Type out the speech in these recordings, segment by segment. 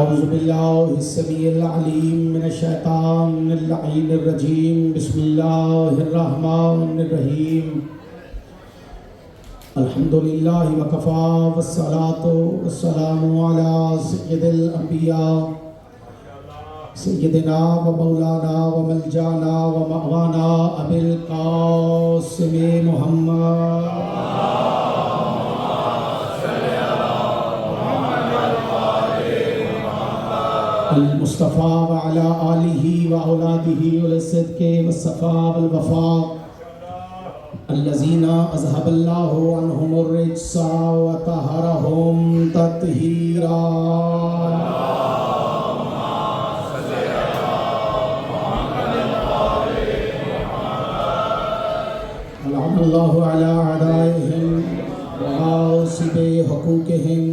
औज़ुबिल्लाहिस्समीइल-अलीम मिनश-शैतानिर-रजीम बिस्मिल्लाहिर-रहमानिर-रहीम अल्हम्दुलिल्लाहि व कफ़ा वस्सलातु वस्सलामु अला सय्यिदिल अंबिया सय्यिदिना व मौलाना व मलजाना व मअवाना अबिल क़ासिम मुहम्मद अल-मुस्तफ़ा व अला आलिही व औलादिही वल-सिद्क़ि वस-सफ़ा वल-वफ़ा अल्लज़ीना अज़हबल्लाहु अन्हुमुर-रिज्सा व तहरहुम तत्हीरा। अल्हम्दुलिल्लाहि अला अदाइहिम व आसिबि हुकूकिहिम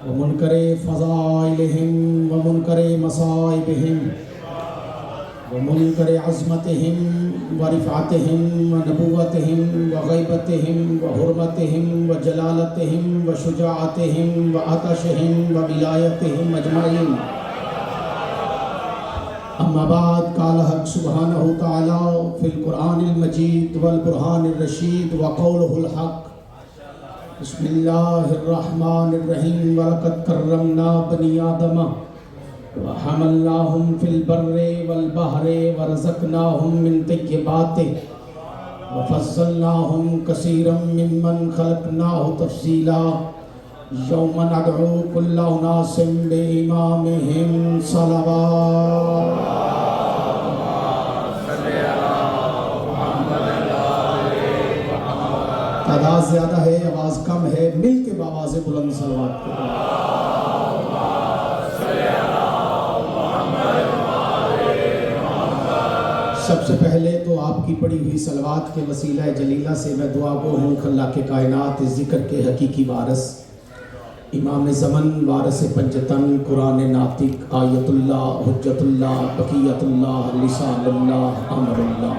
व मुनकरे फ़ज़ाइलिहिम व मुनकरे मसाइबिहिम व मुनकरे अज़मतिहिम व रिफ़अतिहिम व नबुव्वतिहिम व ग़ैबतिहिम व हुर्मतिहिम व जलालतिहिम व शुजाअतिहिम व अतशिहिम व विलायतिहिम अजमईन। अम्मा बाद क़ाल हक़ सुब्हानहु तआला फ़िल क़ुरआनिल मजीद वल बुरहानिर रशीद व क़ौलुहुल हक़। बिस्मिल्लाहिर्रहमानिर्रहीम वलक़द कर्रमना बनी आदम व हमलनाहुम फ़िल बर्रि वल बहरि व रज़क़नाहुम मिन तय्यिबाति व फ़ज़्ज़लनाहुम कसीरम मिम्मन ख़लक़नाहु तफ़सीला। यौमा नदअू कुल्ला उनासिम बिइमामिहिम सलवात। तादाद ज़्यादा है, आवाज़ कम है, मिल के आवाज़ बुलंद सलवात करो। सबसे पहले तो आपकी पढ़ी हुई सलवात के वसीला जलीला से मैं दुआ गो हूँ अल्लाह के कायनात ज़िक्र के हकीकी वारस इमाम ज़मन वारस पंजतन कुरान नातिक आयतुल्लाह हुज्जतुल्लाह बक़ियतुल्लाह लिसानुल्लाह अमरुल्लाह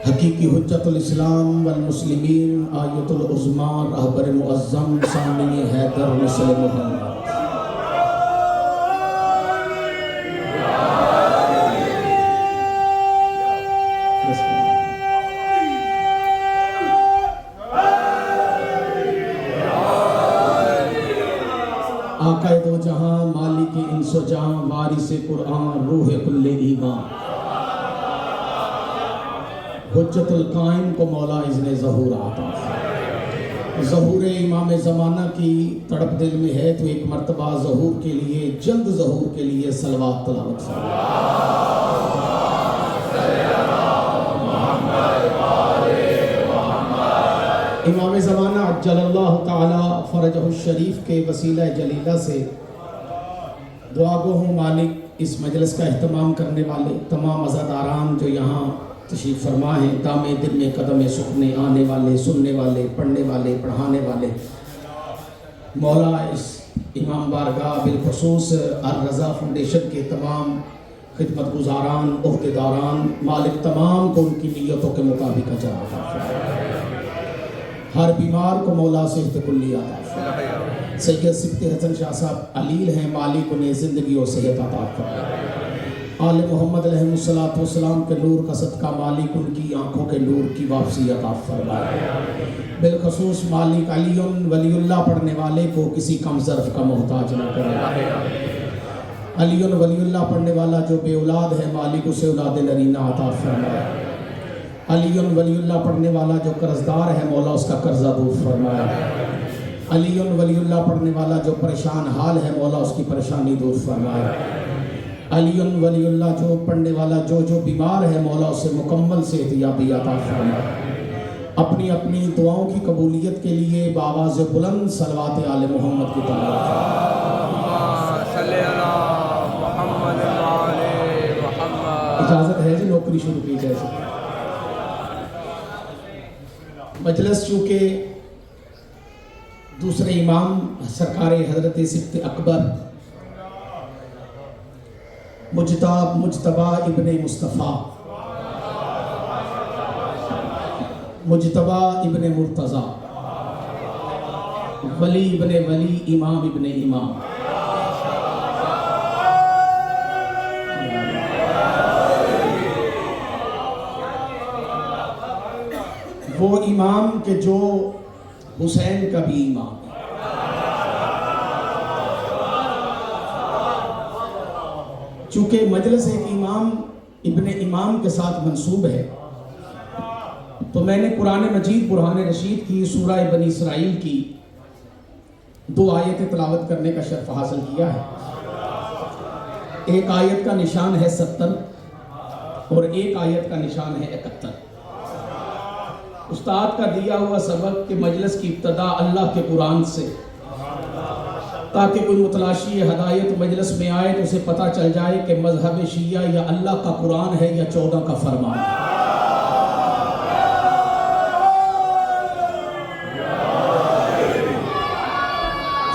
हकीकी हुज्जतुल इस्लाम वल मुस्लिमीन आयतुल उज़्मा रहबर मुअज़्ज़म सानी हैदर नस्ल मोहम्मद। आक़ाए दो जहां मालिक इंसो जहां वारिस कुरान रूह कुल्ले ईमान हुज्जतुल कायम को मौला इज़्ने ज़हूर आता है। ज़हूर इमाम ज़माना की तड़प दिल में है तो एक मर्तबा ज़हूर के लिए जल्द ज़हूर के लिए सलवात तलावत इमाम ज़माना अज्जलल्लाहु ताला फ़रजहु शरीफ के वसीला जलीला से दुआ गो हूँ मालिक इस मजलिस का एहतमाम करने वाले तमाम अज़ादारान जो यहाँ तशरीफ़ फरमा हैं, दामे दिन में कदम सुखने आने वाले, सुनने वाले, पढ़ने वाले, पढ़ाने वाले, मौला इस इमाम बारगाह बिलखुसूस अल रज़ा फाउंडेशन के तमाम खिदमत गुजारान ओहदेदारान मालिक तमाम को उनकी नीयतों के मुताबिक अजर अता फरमाए। हर बीमार को मौला सेहत कुल्ली अता फरमाए। सैयद सिफ्ती हसन शाह साहब अलील हैं, मालिक उन्हें ज़िंदगी और सेहत अता फरमाए। आल मोहम्मद अलैहिस्सलातु वस्सलाम के नूर का सदका मालिक उनकी आँखों के नूर की वापसी अता फरमाए। बिलखसूस मालिक अलीउन वलीउल्लाह पढ़ने वाले को किसी कम ज़र्फ़ का मोहताज न करे। अलीउन वलीउल्लाह पढ़ने वाला जो बेऔलाद है मालिक उसे औलाद नरीना अता फरमाए। अलीउन वलीउल्लाह पढ़ने वाला जो कर्ज़दार है मौला उसका कर्जा दूर फरमाए। अलीउन वलीउल्लाह पढ़ने वाला जो परेशान हाल है मौला उसकी परेशानी दूर फरमाए। अलीउन वलीउल्लाह जो पढ़ने वाला जो बीमार है मौला उसे मुकम्मल सेहतयाबी अता फरमाए। अपनी अपनी दुआओं की कबूलियत के लिए बावाज़ बुलंद सलवात आले मोहम्मद की तलावत। इजाज़त है जी नौकरी शुरू की जाए। मजलिस चूँकि दूसरे इमाम सरकार हज़रत सिफ्त अकबर मुजतबा इब्ने मुस्तफ़ा मुजतबा इब्ने मुर्तज़ा, वली इब्ने वली, इमाम इब्ने इमाम। वो इमाम के जो हुसैन का भी इमाम। चूंकि मजलिस एक इमाम इब्ने इमाम के साथ मंसूब है, तो मैंने कुरान मजीद बुरहान रशीद की सूरह बनी इसराइल की 2 आयतें तिलावत करने का शर्फ हासिल किया है। एक आयत का निशान है 70 और एक आयत का निशान है 71। उस्ताद का दिया हुआ सबक कि मजलिस की इब्तदा अल्लाह के कुरान से, ताकि कोई मुतलाशी हदायत मजलिस में आए तो उसे पता चल जाए कि मजहब शिया या अल्लाह का कुरान है या 14 का फरमान है।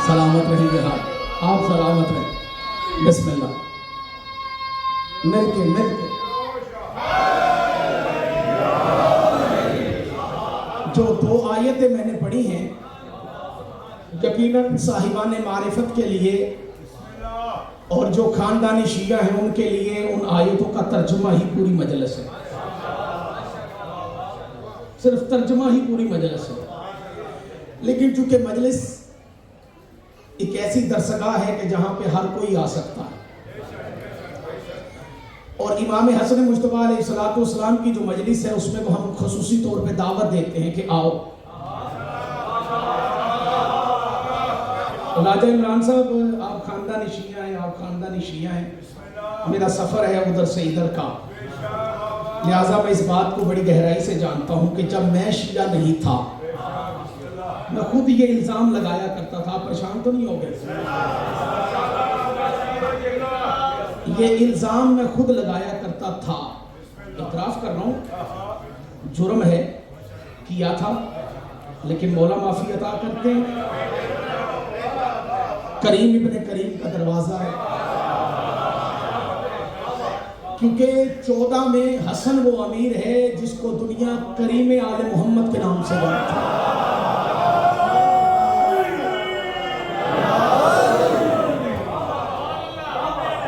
सलामत रहिए, आप सलामत रहें। बिस्मिल्लाह, मिलके मिलके जो 2 आयतें मैंने पढ़ी हैं, यकीनन साहिबान मारिफत के लिए और जो खानदानी शिया हैं उनके लिए उन आयतों का तर्जुमा ही पूरी मजलिस है। सिर्फ तर्जुमा ही पूरी मजलिस है। लेकिन चूंकि मजलिस एक ऐसी दरसगाह है कि जहां पे हर कोई आ सकता है, और इमाम हसन मुज्तबा अलैहिस्सलाम की जो मजलिस है उसमें तो हम खुसूसी तौर पे दावत देते हैं कि आओ। राजा इमरान साहब, आप खानदानी शिया हैं, आप खानदानी शिया हैं। मेरा सफ़र है उधर से इधर का, लिहाजा मैं इस बात को बड़ी गहराई से जानता हूँ कि जब मैं शिया नहीं था, मैं खुद ये इल्ज़ाम लगाया करता था। परेशान तो नहीं हो गए? ये इल्ज़ाम मैं खुद लगाया करता था। इतराफ़ कर रहा हूँ, जुर्म है, किया था, लेकिन मौला माफ़ी अता करते हैं। करीम इब्ने करीम का दरवाज़ा है, क्योंकि 14 में हसन वो अमीर है जिसको दुनिया करीम आले मोहम्मद के नाम से जानती है।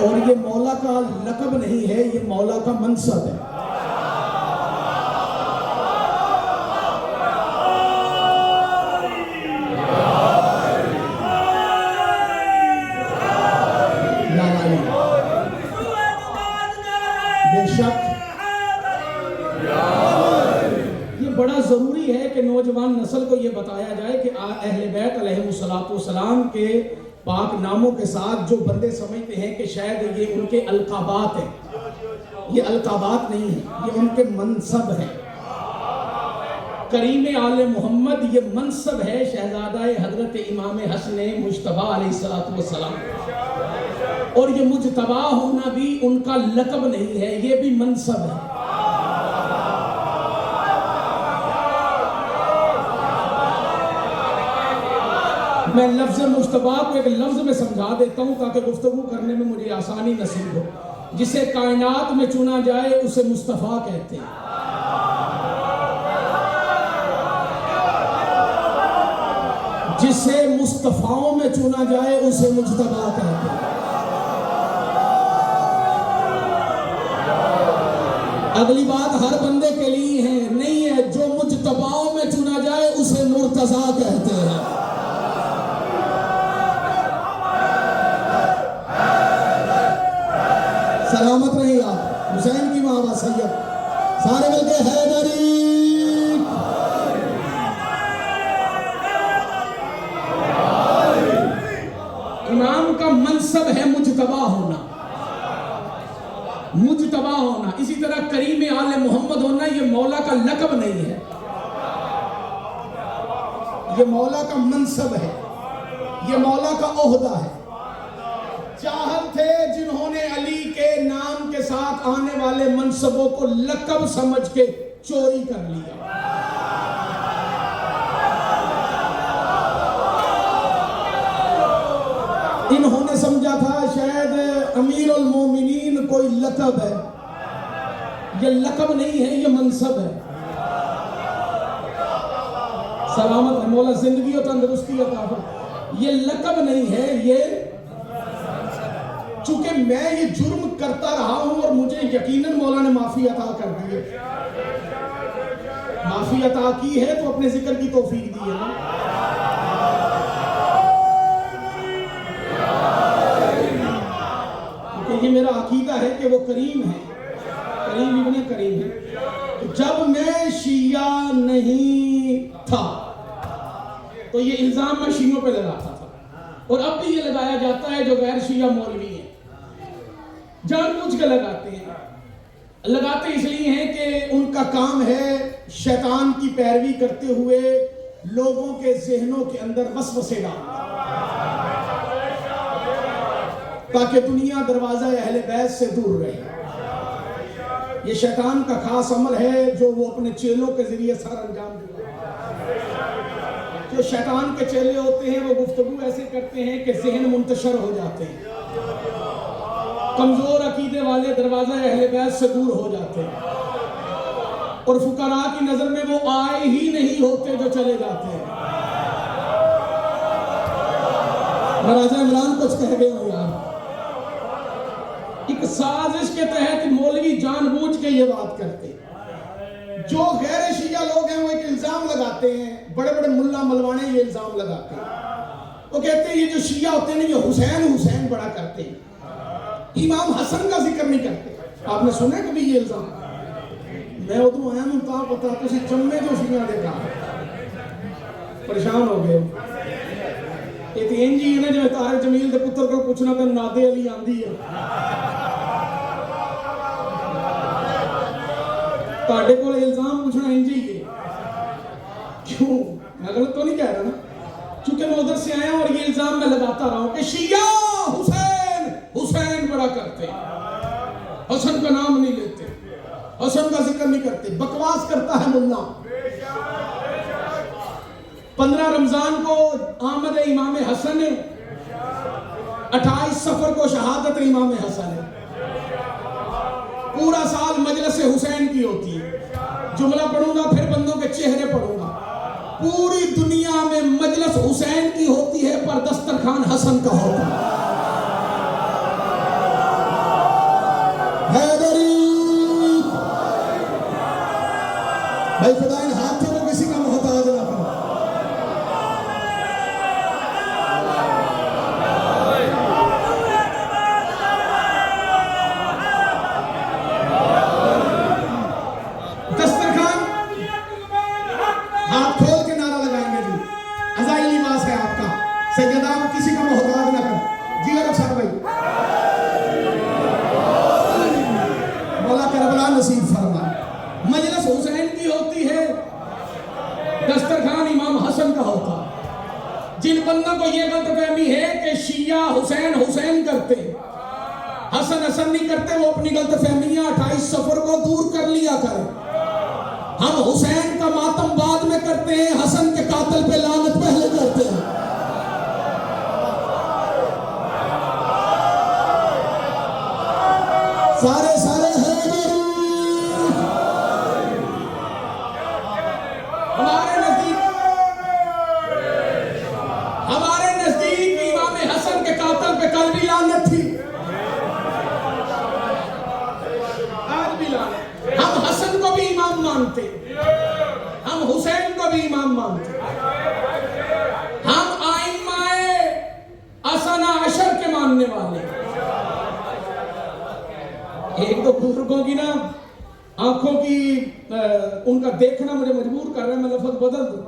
और ये मौला का लक़ब नहीं है, ये मौला का मनसब है। बेशक ये बड़ा ज़रूरी है कि नौजवान नस्ल को ये बताया जाए कि अहले बैत अलैहिमुस्सलाम के पाक नामों के साथ जो बंदे समझते हैं कि शायद ये उनके अलकाबात हैं, ये अलकाबात नहीं है, ये उनके मनसब है। करीम आले मोहम्मद ये मनसब है शहजादा हजरत इमाम हसन मुज्तबा अलैहिस्सलाम, और ये मुज्तबा होना भी उनका लक़ब नहीं है, ये भी मनसब है। मैं लफ्ज़ मुज्तबा को एक लफ्ज़ में समझा देता हूँ ताकि गुफ्तगू करने में मुझे आसानी नसीब हो। जिसे कायनात में चुना जाए उसे मुस्तफ़ा कहते हैं। जिसे मुस्तफ़ाओं में चुना जाए उसे मुज्तबा कहते हैं। अगली बात हर बंदे के लिए है, नहीं है। जो मुज्तबाओं में चुना जाए उसे मुर्तज़ा कहते हैं। सलामत रहिए आप। हुसैन की माँ सैयद सारे मिलके हैदरी। इमाम का मनसब है मुज्तबा होना, मुज्तबा होना। इसी तरह करीम आले मोहम्मद होना ये मौला का लक़ब नहीं है, ये मौला का मनसब है, ये मौला का ओहदा है। चाहत थे जिन्होंने अली के नाम के साथ आने वाले मनसबों को लक़ब समझ के चोरी कर लिया। इन्होंने समझा था शायद अमीरुल मोमिनीन कोई लक़ब है, ये लक़ब नहीं है, ये मनसब है। सलामत है, मौला जिंदगी और तंदुरुस्ती अता फरमाए। ये लक़ब नहीं है, ये चूंकि मैं ये जुर्म करता रहा हूं और मुझे यकीनन मौला ने माफी अता कर दी है, माफी अता की है तो अपने जिक्र की तौफीक दी है ना। क्योंकि ये मेरा अकीदा है कि वो करीम है, करीम इब्ने करीम है। तो जब मैं शिया नहीं था तो ये इल्जाम मैं शियों पे लगाता था, और अब भी ये लगाया जाता है जो गैर शिया मौलवी हैं, जानबूझ के लगाते हैं। लगाते इसलिए हैं कि उनका काम है शैतान की पैरवी करते हुए लोगों के ज़हनों के अंदर वसवसे डालना, ताकि दुनिया दरवाजा अहले बैत से दूर रहे। ये शैतान का खास अमल है जो वो अपने चेलों के जरिए सर अंजाम देता है। जो शैतान के चेले होते हैं वो गुफ्तगू ऐसे करते हैं कि ज़हन मुंतशर हो जाते हैं, कमजोर अकीदे वाले दरवाजा अहले बैत से दूर हो जाते हैं, और फुकरा की नजर में वो आए ही नहीं होते जो चले जाते हैं। राजा इमरान कुछ कह गए हो यार, एक साजिश के तहत मौलवी जानबूझ के ये बात करते हैं। जो गैर शिया लोग हैं वो एक इल्जाम लगाते हैं, बड़े बड़े मुल्ला मलवाने ये इल्जाम लगाते हैं। वो कहते हैं ये जो शिया होते हैं ये हुसैन हुसैन बड़ा करते हैं, इमाम हसन का जिक्र नहीं करते। आपने सुना है कभी ये इल्जाम? मैं उधर आया हूं तो पता तुसी जम्मे जो शिया देखा परेशान हो गए। ये तो इंज ही है ना, जिवें तारिक जमील के पुत्र को पूछना तो नादे अली आंदी है, ताड़े को इल्जाम पूछना इंज ही है। क्यों? मैं गलत तो नहीं कह रहा ना, क्योंकि मैं उधर से आया और ये इल्जाम मैं लगाता रहा हूं कि शिया हुसैन हुसैन बड़ा करते, हसन का नाम नहीं लेते, हसन का जिक्र नहीं करते, बकवास करता है मुल्ला। 15 रमजान को आमद इमाम हसन है, 28 सफर को शहादत इमाम हसन है, पूरा साल मजलिस हुसैन की होती है। जुमला पढ़ूंगा फिर बंदों के चेहरे पढ़ूंगा। पूरी दुनिया में मजलिस हुसैन की होती है पर दस्तरखान हसन का होता है। भाई खुदा इन हाथों को किसी का मोहताज ना करो। दस्तरखान हाथ खोल के नारा लगाएंगे जी, अज़ाइल लिबास है आपका, सैयदा को किसी का मोहताज ना करो। जी अरब भाई, मौला करबला नसीब फरमाए। मजलिस हुसैन की होती है, दस्तरखान इमाम हसन का होता। जिन बंदों को यह गलतफहमी है कि शिया हुसैन हुसैन करते, हसन हसन नहीं करते, वो अपनी गलतफहमियां 28 सफर को दूर कर लिया करें। हम हुसैन का मातम बाद में करते हैं, हसन के कातिल पे लानत पहले करते हैं। सारे सारे हमारे नजदीक इमाम हसन के कातिल पे कल भी लानत थी, आज भी लानत। हम हसन को भी इमाम मानते, हम हुसैन को भी इमाम मानते, हम आइम्माए असना अशर के मानने वाले। एक तो बुजुर्गों की ना आंखों की उनका देखना मुझे मजबूर कर रहा है, मैं लफ्ज बदल दूं।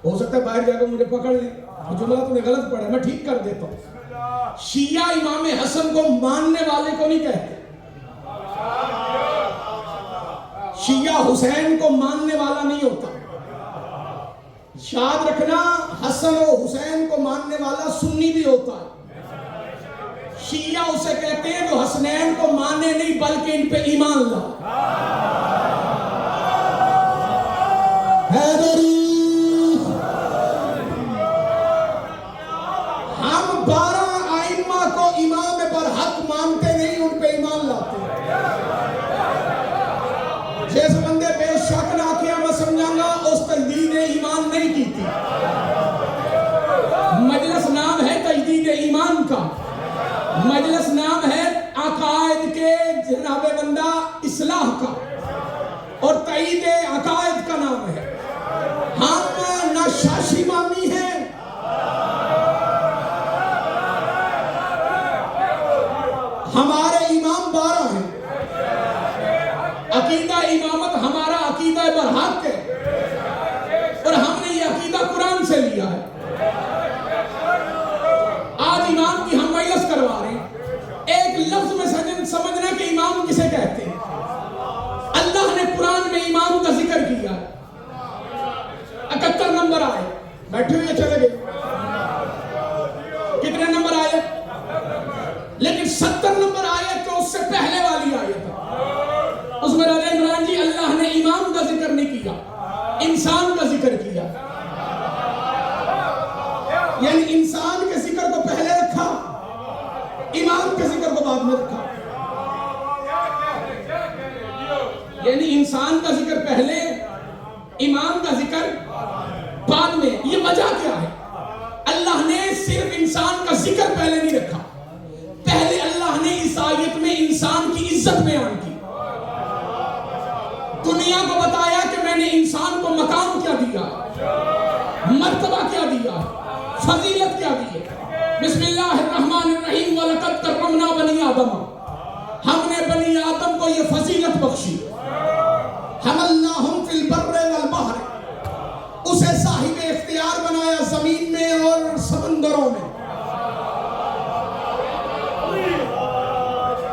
हो सकता है बाहर जाकर मुझे पकड़ ले, जुमला तूने गलत पढ़ा, मैं ठीक कर देता हूं। शिया इमाम हसन को मानने वाले को नहीं कहते, शिया हुसैन को मानने वाला नहीं होता। याद रखना, हसन और हुसैन को मानने वाला सुन्नी भी होता है। शिया उसे कहते हैं जो हसनैन को माने नहीं बल्कि इन पे ईमान ला। हम 12 आइम्मा को इमाम बरहक मानते नहीं, उन पे ईमान लाते हैं। जिस बंदे बेशक ना किया मैं समझाऊंगा, उस मजलिस नाम है अकायद के जनाबे बंदा इस्लाह का, और तईद अकायद का नाम है। हम ना शाशी मामी हैं, हमारे इमाम 12 हैं। अकीदा इमामत हमारा अकीदा बरहक है, और हमने ये अकीदा कुरान से लिया है। आज इमाम की हम मजलिस करवा रहे हैं, एक लफ्ज में समझना कि इमाम किसे कहते हैं। अल्लाह ने कुरान में इमाम का जिक्र किया। 71 नंबर आए, बैठे हुए चले गए। कितने नंबर आए? लेकिन 70 नंबर आए तो उससे पहले वाली आयत है, उसमें राजा इमरान जी अल्लाह ने इमाम का जिक्र नहीं किया, इंसान का जिक्र किया। यानी इंसान के जिक्र को पहले रखा, इमाम के जिक्र को बाद में रखा। यानी इंसान का जिक्र पहले, इमाम का जिक्र बाद में। ये वजह क्या है? अल्लाह ने सिर्फ इंसान का जिक्र पहले नहीं रखा, पहले अल्लाह ने इस आयत में इंसान की इज्जत बयान की, दुनिया को बताया कि मैंने इंसान को मकाम क्या दिया, मर्तबा क्या दिया, फजीलत क्या दी है। बिस्मिल्लाहिर्रहमानिर्रहीम वलक़द कर्रमना बनी आदम, हमने बनी आदम को ये फजीलत बख्शी। हमलनाहुम फिल बर्रि वल बहर, उसे साहिब इख्तियार बनाया जमीन में और समंदरों में।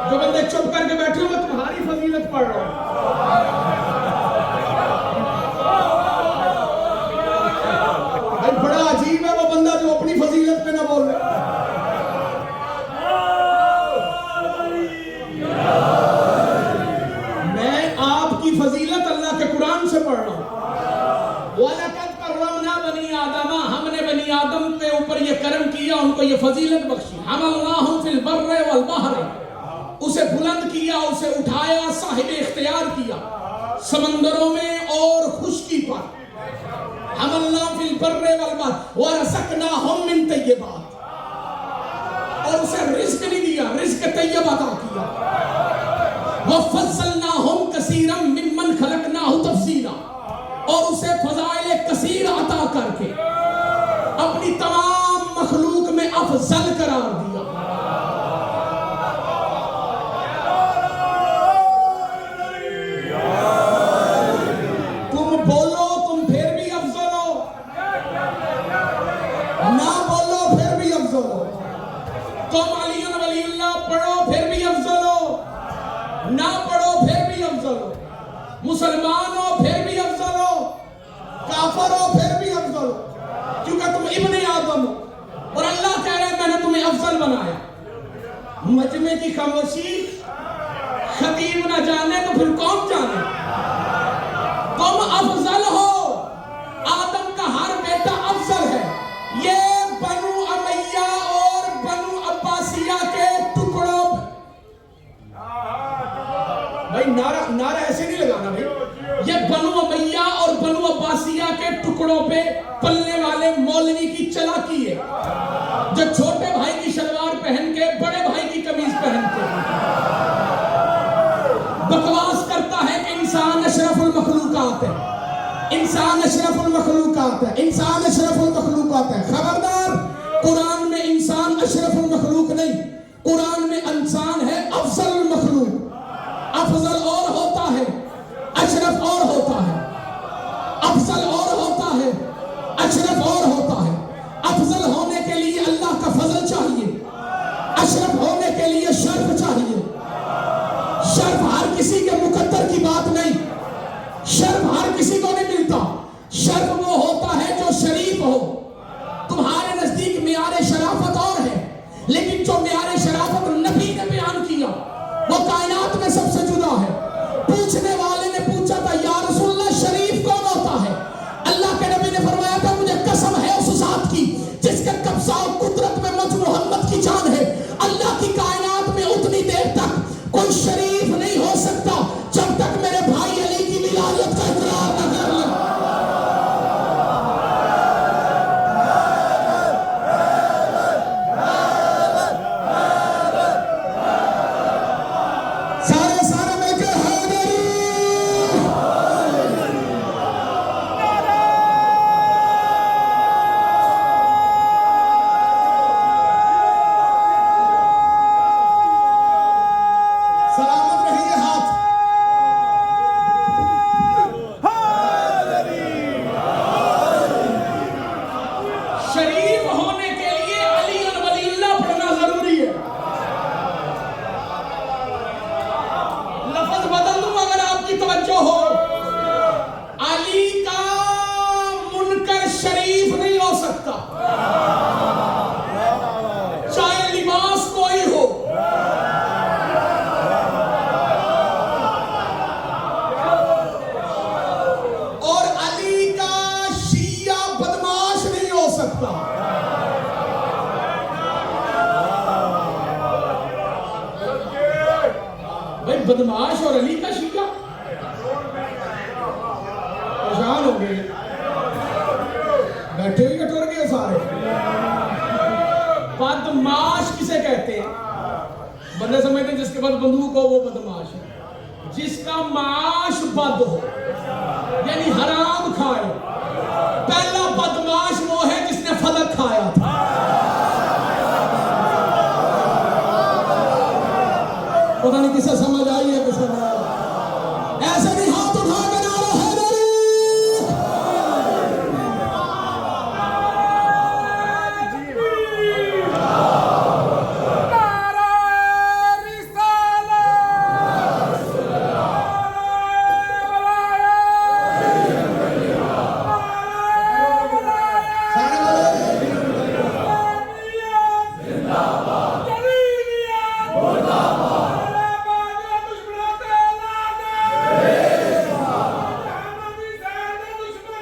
जो बंदे चुप करके बैठे हो, मैं तुम्हारी फजीलत पढ़ रहा हूं। भाई बड़ा अजीब है वो बंदा जो अपनी फजीलत पे ना बोल रहा। मैं आपकी फजीलत अल्लाह के कुरान से पढ़ रहा हूं। वलक़द कर्रमना बनी आदम, हमने बनी आदम के ऊपर ये करम किया, उनको ये फजीलत बख्शी। हमलनाहुम फिल बर्रि वल बहर, उसे बुलंद किया, उसे उठाया, साहिब इख्तियार किया समंदरों में और खुश्की पर। हमलना फिल बर्रि वल बहर वरज़क़नाहुम मिन तय्यिबात, और उसे रिज़्क नहीं दिया, रिज़्क तय्यब अता किया। वफ़ज़्ज़लनाहुम कसीरम मिम्मन खलक़नाहु तफ़सीला, और उसे फ़ज़ाइल कसीर अता करके अपनी तमाम मखलूक में अफजल करार दिया। तुम बोलो तुम फिर भी अफजल हो, ना बोलो फिर भी अफजल हो। तुम अलीयुन वलीउल्लाह पढ़ो फिर भी अफजल हो, ना पढ़ो फिर भी अफजल हो। मुसलमान हो फिर भी अफजल हो, काफिर हो फिर भी अफजल हो, क्योंकि तुम इब्ने आदम हो, और अल्लाह कह रहा है मैंने तुम्हें अफजल बनाया। मजमे की खामोशी, खतीब ना जाने तो फिर कौन जाने? तुम अफजल हो, आदम का हर बेटा अफजल है। ये बनु अमैया और बनु अब्बासिया के टुकड़ों, भाई नारा ऐसे नहीं लगाना भाई। ये बनु अमैया और बनु अब्बासिया के टुकड़ों पे पलने वाले मौलवी की चालाकी है, जो छोटे भाई की शलवार पहन के बड़े भाई की कमीज पहन के बकवास करता है कि इंसान अशरफुल मखलूकात है, इंसान अशरफुल मखलूकात है, इंसान अशरफुल मखलूकात है। खबरदार, कुरान में इंसान अशरफुल मखलूक नहीं, कुरान में इंसान है अफजल मखलूक। अफजल और होता है, अशरफ और होता है, अफजल और होता है, अशरफ और होता है। अफजल होने के लिए अल्लाह का फजल चाहिए, अशरफ होने के लिए शर्फ चाहिए। शर्फ हर किसी के मुकद्दर की बात नहीं, शर्फ हर किसी को नहीं मिलता। शर्फ वो होता है जो शरीफ हो। तुम्हारे नजदीक मियारे शराफत और है, लेकिन जो मियारे शराफत नबी ने बयान किया वो कायनात में सबसे जुदा है। बदमाश और अली का शिया। परेशान हो गए, बैठे हुए कटोर गए सारे। बदमाश किसे कहते हैं? बंदे समझते हैं जिसके पास बंदूक हो वो बदमाश है। जिसका माश बद हो यानी हराम खाए, पहला बदमाश वो है जिसने फलक खाया था। पता नहीं किसे समझ आई है, किसे नहीं। ऐसे नहीं हाथ उठा के नारा हैदरी।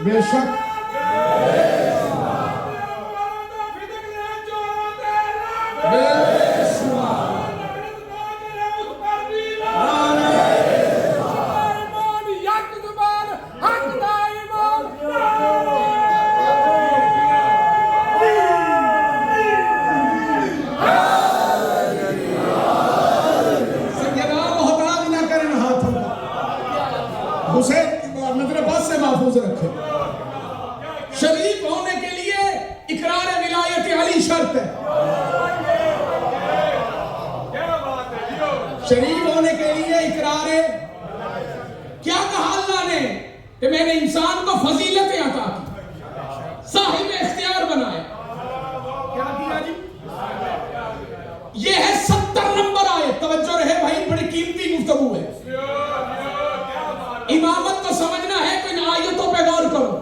बेशक उसे नजर बस से महफूज रखे। शरीफ होने के लिए इकरार विलायत अली शर्त है। शरीफ होने के लिए इकरार, क्या कहा अल्लाह ने कि मैंने इंसान को फजीलतें अता की, साहिब इख्तियार बनाया। क्या किया जी? ये है 70 नंबर आयत। तवज्जो रहे भाई, बड़ी कीमती गुफ्तगू है। इमामत को समझना है तो इन आयतों पे गौर करो।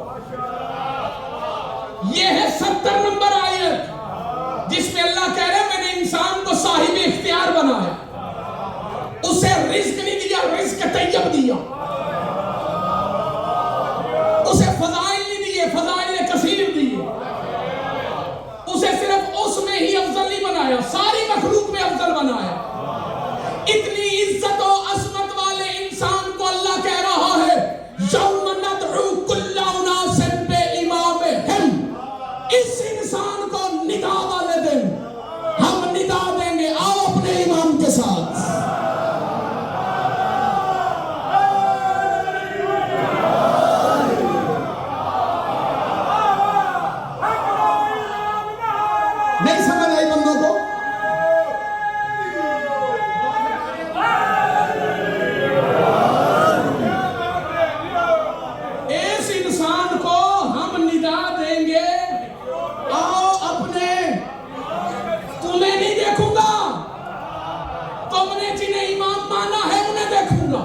ये है 70 नंबर आयत जिसमें अल्लाह कह रहे हैं मैंने इंसान को साहिब इख्तियार बनाया। उसे रिस्क नहीं दिया, रिस्क तैयब दिया। उसे फजाइल नहीं दिए, फजाइल कसीर दिए। उसे सिर्फ उसमें ही अफजल नहीं बनाया, सारी मखलूक में अफजल बनाया। इतनी इज्जत और असमत वाले इंसान को अल्लाह कह रहा है यौम नदउ कुल्ला उनासिन बिइमामिहिम। इस इंसान को निदा वाले दिन हम निदा देंगे, आओ अपने इमाम के साथ। नहीं समझ आई बंदों को? इस इंसान को हम निदा देंगे, आओ अपने। तुम्हें नहीं देखूंगा, तुमने जिन्हें इमाम माना है उन्हें देखूंगा।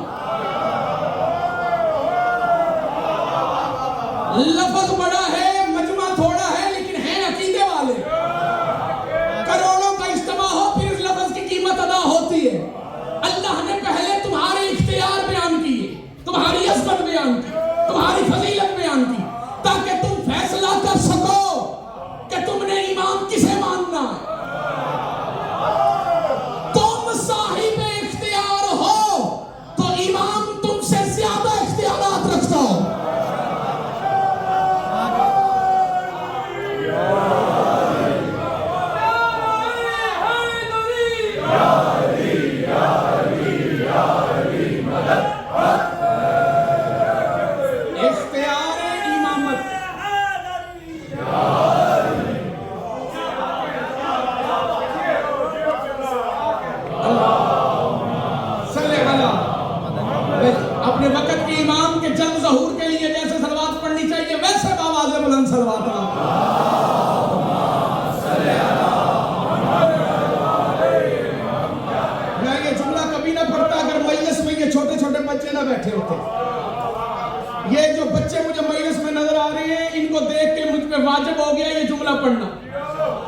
लफ्ज बड़ा है, मजमा थोड़ा है, लेकिन है अकीदे वाले। करोड़ों का इज्तिमा हो फिर इस लफ्ज की कीमत अदा होती है। अल्लाह ने पहले तुम्हारे इख्तियार बयान किए, तुम्हारी अज़मत बयान की, तुम्हारी फजीलत बयान की, ताकि तुम फैसला कर सको कि तुमने इमाम किसे मानना है। तुम साहिब इख्तियार हो तो इमाम तुमसे ज्यादा इख्तियारात रखता हो। इख्तियार इमामत अपने वक्त के इमाम के जल्द ज़हूर के लिए जैसे सलवात पढ़नी चाहिए वैसे आवाज़ बुलंद सलवात। मैं ये जुमला कभी ना पढ़ता अगर मजलिस में ये छोटे छोटे बच्चे ना बैठे होते। ये जो बच्चे मुझे मजलिस में नजर आ रहे हैं, इनको देख के मुझ पे वाजिब हो गया ये जुमला पढ़ना।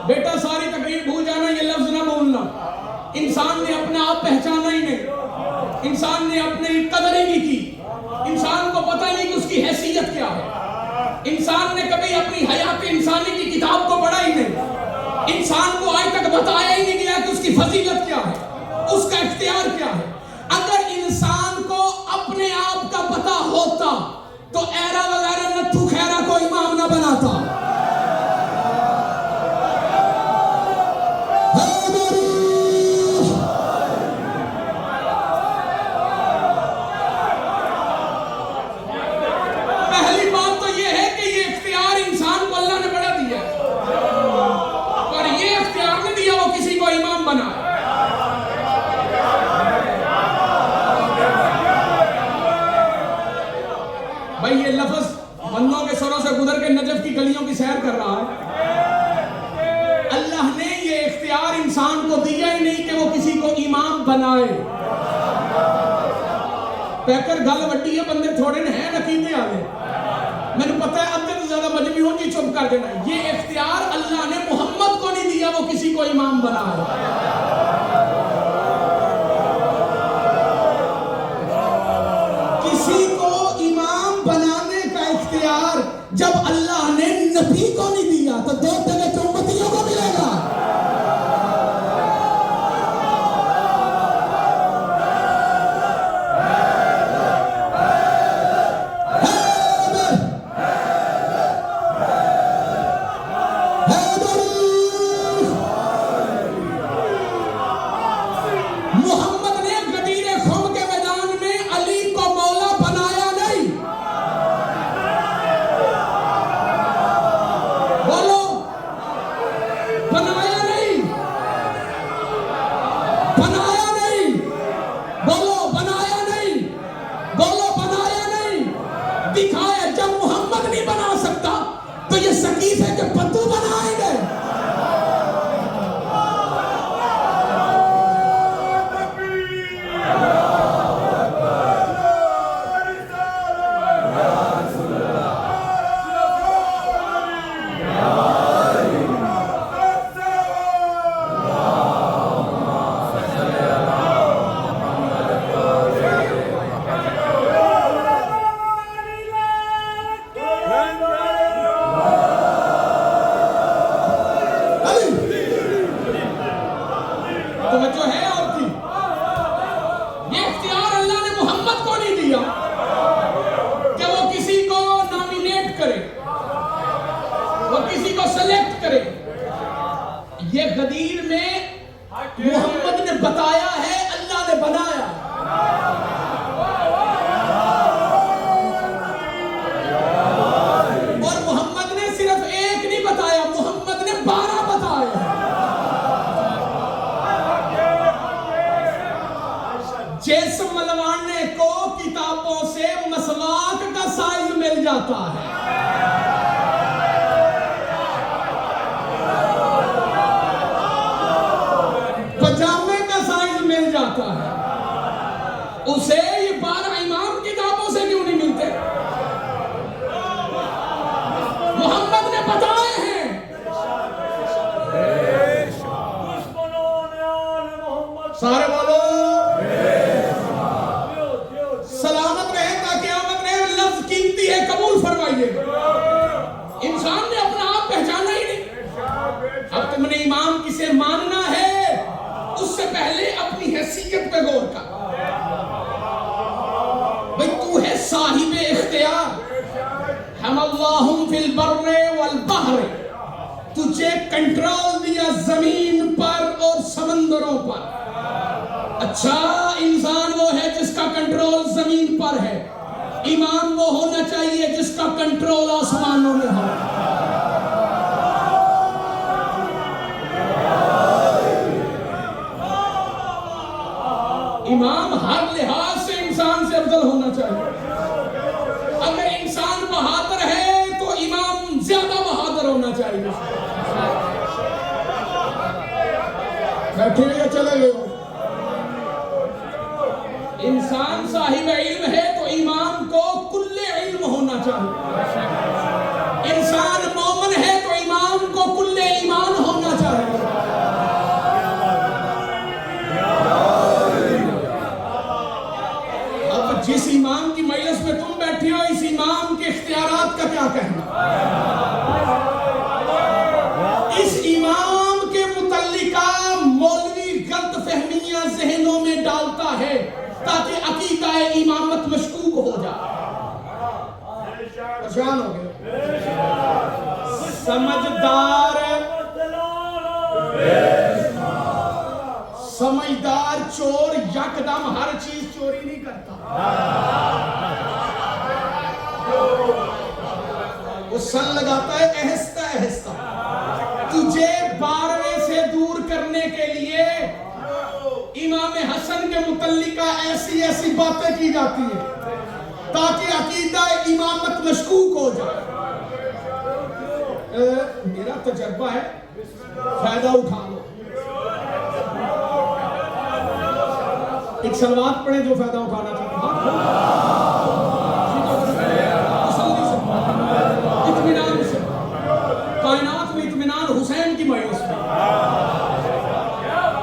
बेटा सारी तकरीर भूल जाना, ये लफ्ज ना बोलना। इंसान ने अपने आप पहचाना ही नहीं, इंसान ने अपनी कदर ही नहीं की, इंसान को पता ही नहीं कि उसकी हैसियत क्या है। इंसान ने कभी अपनी हयात इंसानी की किताब को पढ़ा ही नहीं। इंसान को आज तक बताया ही नहीं गया कि उसकी फजीलत क्या है, उसका इख्तियार क्या है। अगर भाई ये लफ्ज बंदों के सरों से गुजर के नजफ की गलियों की सैर कर रहा है। अल्लाह ने ये इख्तियार इंसान को दिया ही नहीं कि वो किसी को इमाम बनाए। पैकर गल वड्डी है, बंदे थोड़े ने हैं नकीबे आले। मैंने पता है अद्दे से ज्यादा मजबूरी हो जी चुप कर देना। ये इख्तियार अल्लाह ने मोहम्मद को नहीं दिया वो किसी को इमाम बनाए। किसी को इमाम बनाने का इख्तियार जब अल्लाह ने नबी को नहीं दिया तो दो तरह के उम्मतियों को मिलेगा। ये गदीर में मोहम्मद ने बताया है, अल्लाह ने बनाया। और मोहम्मद ने सिर्फ एक नहीं बताया, मोहम्मद ने 12 बताया। जिस मलवाने को किताबों से मसवाक का साइज मिल जाता है, उसे ये 12 इमाम किताबों से क्यों नहीं मिलते? मोहम्मद ने बताए हैं। सारे बोलो सलामत रहे ताकि क़यामत में लफ्ज़ कीमती है कबूल फरमाइए। इंसान ने अपना आप पहचाना ही नहीं। अब तुमने इमाम किसे मानना है उससे पहले अपनी हैसियत पे गौर कर। भाई तू है साहिब इख्तियार। हमअल्लाहुम फिल बर्रे वल बहरे, तुझे कंट्रोल दिया जमीन पर और समंदरों पर। अच्छा इंसान वो है जिसका कंट्रोल जमीन पर है, इमाम वो होना चाहिए जिसका कंट्रोल आसमानों में हो। इमाम हर लिहाज से इंसान से अफजल होना चाहिए। अगर इंसान बहादुर है तो इमाम ज्यादा बहादुर होना चाहिए। बैठे या चले गए? इंसान साहिब इल्म है तो इमाम को कुल्ले इल्म होना चाहिए। इंसान मोमिन है तो इमाम को कुल्ले ईमान होना चाहिए। जिस इमाम की मजलिस में तुम बैठे हो, इस इमाम के इख्तियारात का क्या कहना? इस इमाम के मुतल्लिका मौलवी गलत फहमियां जहनों में डालता है ताकि अकीदा इमामत मशकूक हो जाए। परेशान हो गए? समझदार चोर यकदम हर चीज चोरी नहीं करता। वो सन लगाता है आहिस्ता आहिस्ता। तुझे 12वें से दूर करने के लिए इमाम हसन के मुतल्लिका ऐसी ऐसी बातें की जाती है ताकि अकीदा इमामत मशकूक हो जाए। मेरा तजर्बा है, फायदा उठा लो। एक सलवात पढ़े जो फायदा उठाना चाहता इत्मीनान से, कायनात में इत्मीनान हुसैन की मयूस में,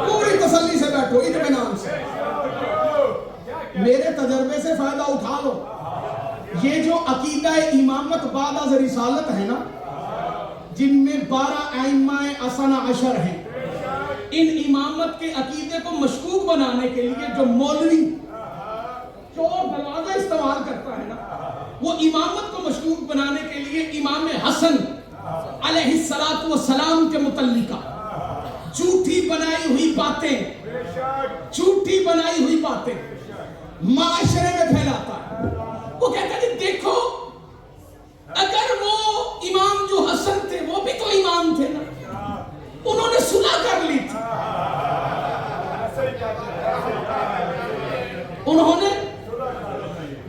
पूरी तसल्ली से बैठो इत्मीनान से। मेरे तजर्बे से फायदा उठा लो। ये जो अकीदा इमामत बाद अज़ रिसालत है ना, जिनमें 12 आइम्माए असना अशर हैं, इन इमामत के अकीदे को मशकूक बनाने के लिए जो मौलवी चोर दरवाजा इस्तेमाल करता है ना, वो इमामत को मशकूक बनाने के लिए इमाम हसन अलैहिस्सलातु वस्सलाम के मुतल्लिका झूठी बनाई हुई बातें माशरे में फैलाता है। वो कहता है देखो, अगर वो इमाम जो हसन थे वो भी तो इमाम थे ना, उन्होंने सुलह कर ली थी, उन्होंने,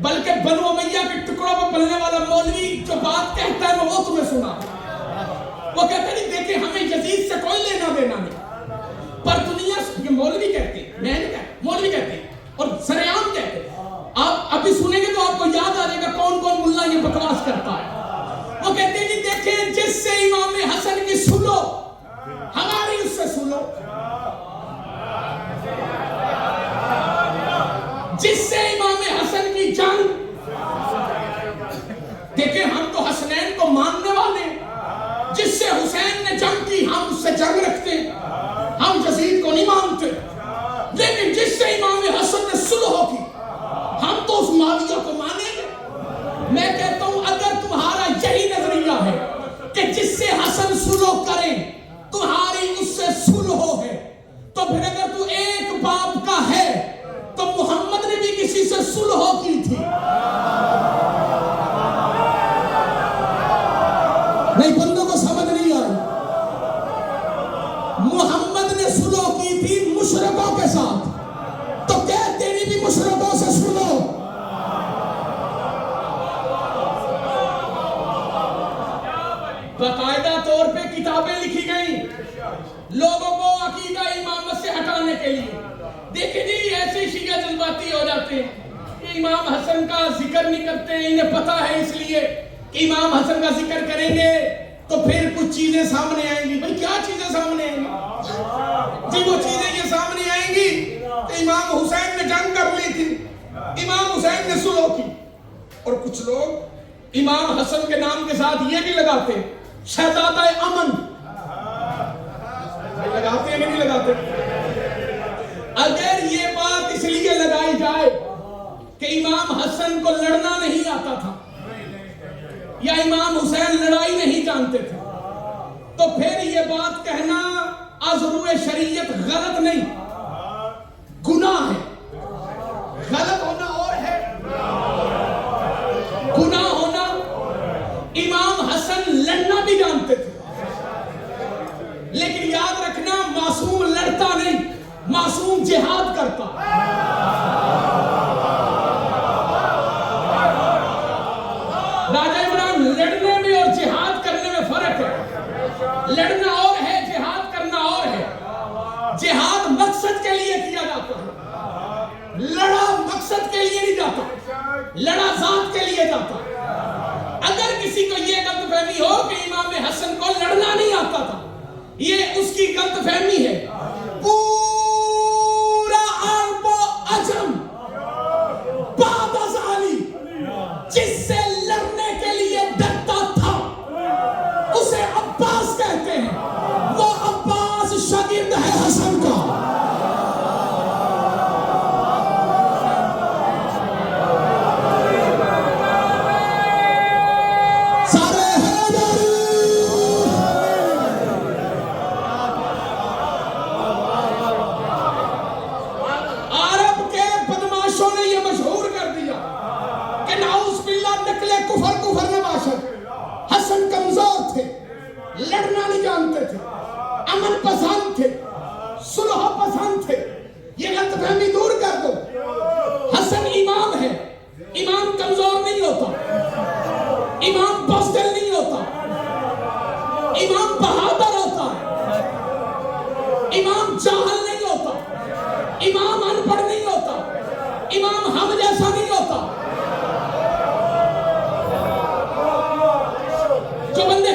बल्कि बनु उमैया के टुकड़ों पर पलने वाला मौलवी जो बात कहता है वो तुम्हें सुना। वो कहते नहीं, देखे हमें यजीद से कोई लेना देना नहीं, पर दुनिया, ये मौलवी कहते हैं, मैं नहीं कहता, मौलवी कहते हैं और सरेआम कहते हैं। आप अभी सुनेंगे तो आपको याद आ जाएगा कौन कौन मुल्ला ये बकवास करता है। वो कहते हैं कि देखें, जिससे इमाम हसन की सुनो, हमारी उससे सुनो, जिससे इमाम हसन की जंग, देखें हम तो हसनैन को मानने वाले, जिससे हुसैन ने जंग की हम उससे जंग रखते, हम यजीद को नहीं मानते, लेकिन जिससे इमाम हसन ने सुलह की हम तो उस माविया को मानेंगे। मैं कहता हूं अगर तुम्हारा यही नजरिया है कि जिससे हसन सुलह करें तुम्हारी उससे सुलह है, तो फिर अगर तू एक बाप का है तो मोहम्मद ने भी किसी से सुलह की थी। नहीं, बंदों को समझ नहीं आई। मोहम्मद ने सुलह की थी मुशरकों के साथ, तो क्या तेरी भी मुशरकों से सुनो। बाकायदा तौर पे किताबें लिखी गई लोगों को अकीदा इमामत से हटाने के लिए। देखिए जी, ऐसे शिया जज्बाती हो जाते हैं कि इमाम हसन का जिक्र नहीं करते, इन्हें पता है इसलिए इमाम हसन का जिक्र करेंगे तो फिर कुछ चीजें सामने आएंगी। भाई क्या चीजें सामने आएंगी जी? वो चीजें ये सामने आएंगी कि इमाम हुसैन ने जंग कर ली थी, इमाम हुसैन ने सुलह की। और कुछ लोग इमाम हसन के नाम के साथ ये भी लगाते शहजादा अमन, लगाते हैं कि नहीं लगाते? अगर ये बात इसलिए लगाई जाए कि इमाम हसन को लड़ना नहीं आता था या इमाम हुसैन लड़ाई नहीं जानते थे, तो फिर ये बात कहना अज़रुए शरीयत गलत नहीं, गुनाह है। गलत होना और है, गुनाह होना। इमाम हसन लड़ना भी जानते थे, लेकिन याद रखना मासूम लड़ता नहीं, मासूम जिहाद करता। राजा इमरान, लड़ने में और जिहाद करने में फर्क है। लड़ना और है, जिहाद करना और है। जिहाद मकसद के लिए किया जाता है, लड़ा मकसद के लिए नहीं जाता, लड़ा जात के लिए जाता। अगर किसी को यह गलतफहमी हो कि इमाम हसन को लड़ना नहीं आता था, ये उसकी गलतफहमी है। पूरा अरब अजम जिससे लड़ने के लिए डरता था उसे अब्बास कहते हैं। वो अब्बास शागिर्द है हसन का। हसन कमजोर थे, लड़ना नहीं जानते थे, अमन पसंद थे, सुलह पसंद थे। ये गलतफहमी दूर कर दो। हसन इमाम है, इमाम कमजोर नहीं होता।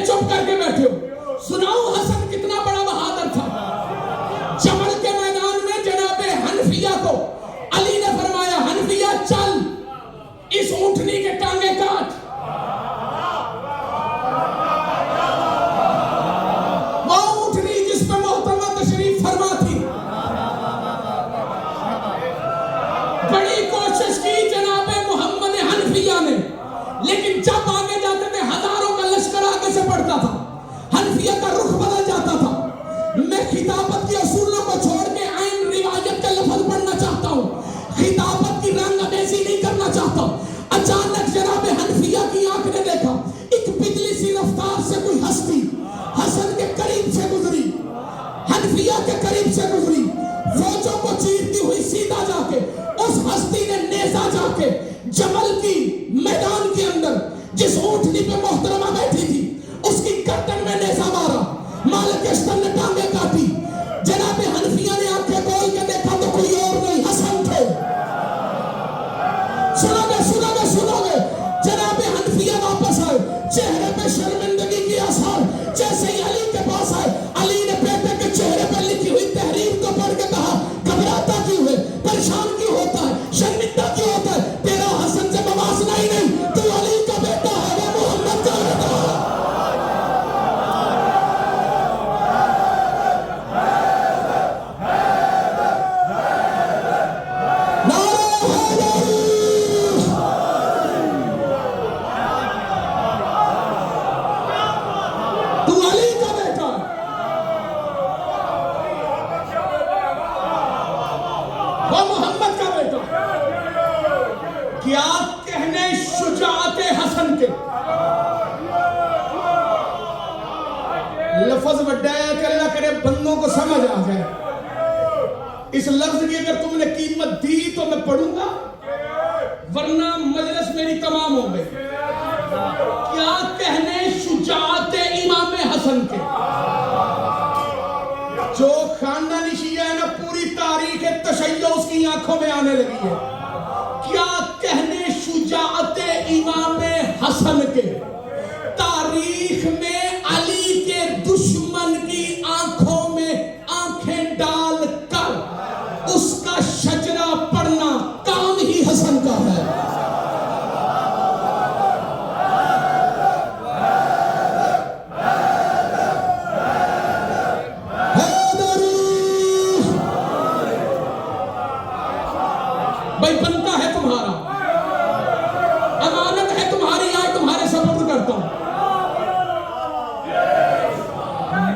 चुप करके बैठे हो। सुनाओ हसन कितना बड़ा बहादुर था। जमल के मैदान में जनाबे हनफिया को अली ने फरमाया, हनफिया चल इस ऊंटनी के टांगे काट। वो ऊंटनी जिस पर मोहतरमा तशरीफ फरमा थी, बड़ी कोशिश की जनाबे मोहम्मद हनफिया ने, लेकिन जब आगे जाते थे हजारों का लश्कर आगे से पड़ता था, हनफिया का रुख बदल जाता था। मैं खिताबत के असूलों को छोड़ के आइन रिवायत का लफ्ज पढ़ना चाहता हूँ, खिताबत की रंगरेजी नहीं करना चाहता। अचानक जनाबे हनफिया की आंख ने देखा एक बिजली सी रफ्तार से कोई हस्ती हसन के करीब से गुजरी, हनफिया के करीब से गुजरी, फौजों को चीरती हुई सीधा जाके उस हस्ती ने नेजा जाके जमल की मैदान के अंदर जिस ऊंटनी पे मोहतरमा बैठी थी उसकी गर्दन में नेजा मारा। मालिक अस्तर ने टांगे काटी। जनाबे हनफिया ने आंखें खोल के देखा तो कोई और नहीं, हसन थे। सुनोगे जनाबे हनफिया वापस आए, चेहरे पे शर्मिंदगी की आसार। जैसे ही अली के पास आए, अली ने बेटे के चेहरे पर लिखी हुई तहरीर को पढ़ के कहा, घबराता क्यों है, परेशान क्यों होता है, शर्मिंदा क्यों होता है? तेरा हसन से मवासना ही नहीं, तू अली का बेटा है, वो मोहम्मद का बेटा है। क्या कहने शुजाअते हसन के। लफ्ज बड़ा है कि अल्लाह करे बंदों को समझ आ जाए। इस लफ्ज की अगर तुमने कीमत दी तो मैं पढ़ूंगा, वरना मजलिस मेरी तमाम हो गई। क्या कहने शुजाअते इमाम हसन के। जो खानदानी शिया है ना, पूरी तारीख तशय्यो उसकी आंखों में आने लगी है। क्या कहने शुजाअते इमाम हसन के। तारीख में अली के दुश्मन की आंखों में आंखें डाल कर उसका शजरा पढ़ना काम ही हसन का है। भाई बनता है तुम्हारा, अमानत है तुम्हारी, आज तुम्हारे सपुर्द करता हूं।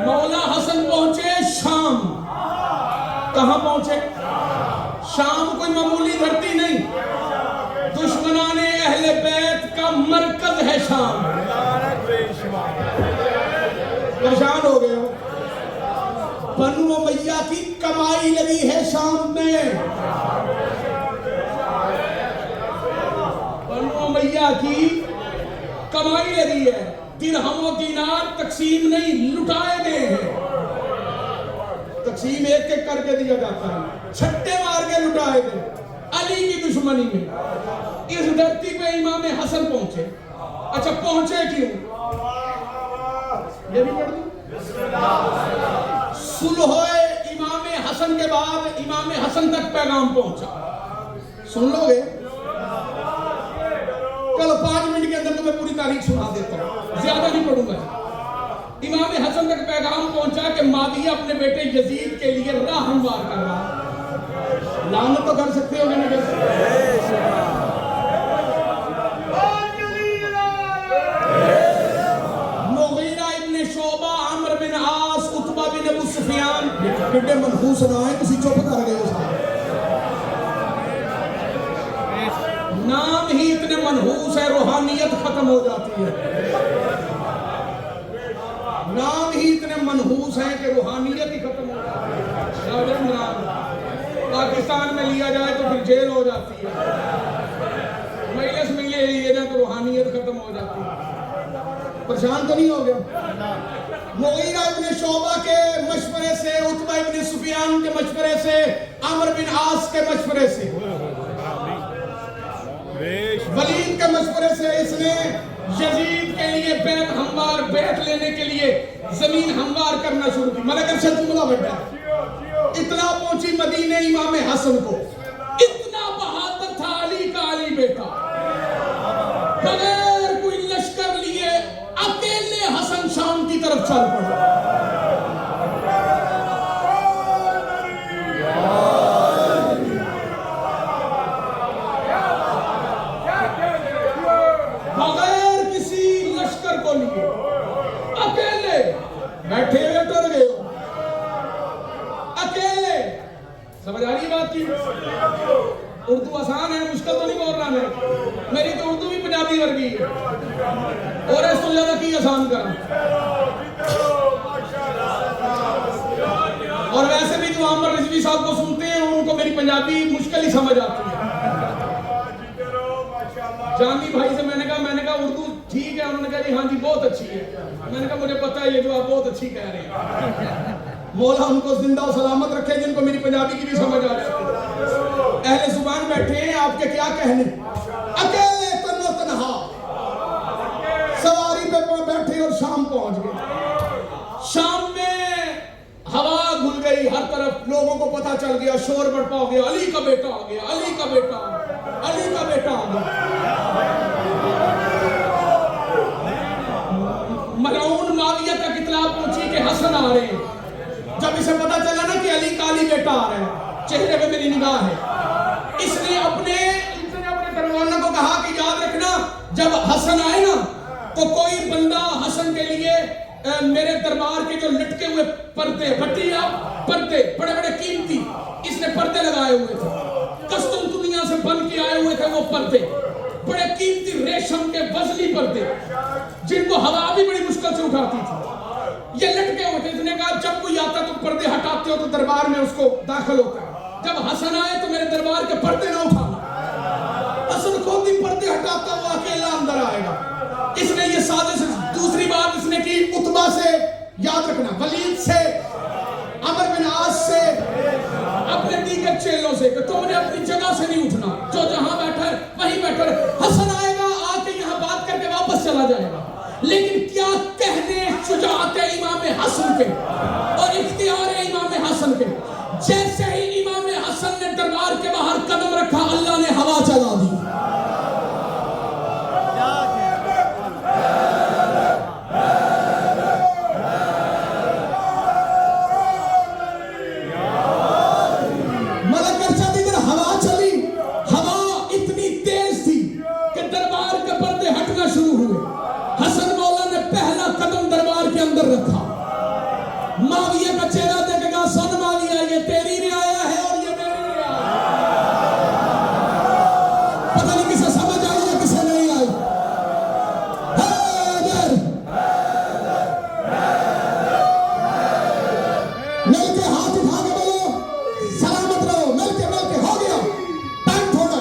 मौला हसन पहुंचे शाम। कहां पहुंचे? शाम कोई मामूली धरती नहीं, दुश्मनाने अहले बैत का मरकज है शाम। परेशान हो गए हो। बनु उमैया की कमाई लगी है शाम में। मैया की कमाई लगी है। दिरहम और दीनार तकसीम नहीं, लुटाए गए हैं। तकसीम एक एक करके दिया जाता है, छट्टे मार के लुटाए गए अली की दुश्मनी में। इस धरती पे इमाम हसन पहुंचे। अच्छा पहुंचे क्यों? ये भी पढ़ दूं। सुलह इमाम हसन के बाद इमाम हसन तक पैगाम पहुंचा। सुन लोगे? चलो 5 मिनट के अंदर तुम्हें पूरी तारीख सुना देता हूं, ज्यादा नहीं पढ़ूंगा। इमाम हसन तक पैगाम पहुंचा कि माविया अपने बेटे यजीद के लिए राह हमवार कर रहा। लानत तो कर सकते हो ना। मुगीरा इब्न शोबा, अम्र बिन आस, उतबा बिन अबू सुफियान, कितने मनहूस ना है, किसी चुप कर गए। नाम ही इतने मनहूस है, रूहानियत खत्म हो जाती है। नाम ही इतने मनहूस है कि रूहानियत ही खत्म हो जाती है। पाकिस्तान में लिया जाए तो फिर जेल हो जाती है, मजलिस में ले लिए जाए तो रूहानियत खत्म हो जाती है। परेशान तो नहीं हो गया? मुगीरा इब्न शोबा के मशवरे से, उतबा इब्न सुफियान के मशवरे से, अम्र बिन आस के मशवरे से, वलीद के के मशवरे से इसने यजीद के लिए बैत हमवार, बैत लेने के लिए जमीन हमवार करना शुरू की। मलक अरशद जुमला बैठा, इतना पहुंची मदीने इमाम हसन को, इतना बहादुर था अली का अली बेटा, बगैर कोई लश्कर लिए अकेले हसन शाम की तरफ चल पड़ा। बगैर किसी लश्कर को लिए अकेले बैठे हुए डर गए हो, अकेले। समझ आ रही है बात की? उर्दू आसान है, मुश्किल तो नहीं बोल रहा मैं। मेरी तो उर्दू भी पंजाबी वर्गी है, और इसको ज्यादा की आसान कर। और वैसे भी जो आमर रिजवी साहब को सुनते हैं उनको मेरी पंजाबी मुश्किल ही समझ आती है। जानी भाई से मैंने कहा उर्दू ठीक है, उन्होंने कहा जी हाँ जी बहुत अच्छी है। मैंने कहा मुझे पता है ये जो आप बहुत अच्छी कह रहे हैं, मौला उनको जिंदा और सलामत रखे जिनको मेरी पंजाबी की भी समझ आ रही है। अहले जुबान बैठे हैं, आपके क्या कहने, अकेले तन्नो तन्हा सवारी पे बैठे और शाम पहुंच गए। शाम में हवा घुल गई, हर तरफ लोगों को पता चल गया, शोर बड़पा हो गया, अली का बेटा आ गया, अली का बेटा, अली का बेटा आ गया। मलऊन माविया तक इत्तला पहुंची कि हसन आ रहे हैं। जब इसे पता चला ना कि अली का अली बेटा आ रहे हैं, चेहरे पे मेरी निगाह है, इसने अपने दरबाना को कहा कि याद रखना जब हसन आए ना तो कोई बंदा हसन के लिए मेरे दरबार के जो लटके हुए पर्दे, भट्टिया पर्दे बड़े बड़े कीमती, इसने पर्दे लगाए हुए थे, कस्तूम दुनिया से बन के आए हुए थे वो पर्दे, बड़े कीमती रेशम के बजली पर्दे जिनको हवा भी बड़ी मुश्किल से उठाती थी, ये लटके हुए थे। इसने कहा जब कोई आता तो पर्दे हटाते हो तो दरबार में उसको दाखिल होता है, जब हसन आए तो मेरे दरबार के पर्दे ना उठाना। हसन खुद ही पर्दे हटाता हुआ अकेला अंदर आएगा। इसने ये साजिश, दूसरी बात इसने की उतबा से, याद रखना, वलीद से, अमर बिन आस से, अपने दीगर चेलों से कि तुमने अपनी जगह से नहीं उठना, जो जहां बैठा है वहीं बैठा है। हसन आएगा आके यहां बात करके वापस चला जाएगा। लेकिन क्या कहने शुजाअत है इमाम हसन के और इख्तियार है इमाम हसन के। जैसे ही इमाम हसन ने दरबार के बाहर कदम रखा, अल्लाह ने हवा चला दी। रखा। माविया का चेहरा देखेगा, सन माविया ये तेरी रियाया है और ये मेरी रियाया है। पता नहीं किसे समझ आई है किसे नहीं आई। मिलके हाथ उठा के बोलो सलामत रहो, मिलके मिलके हो गया टाइम थोड़ा।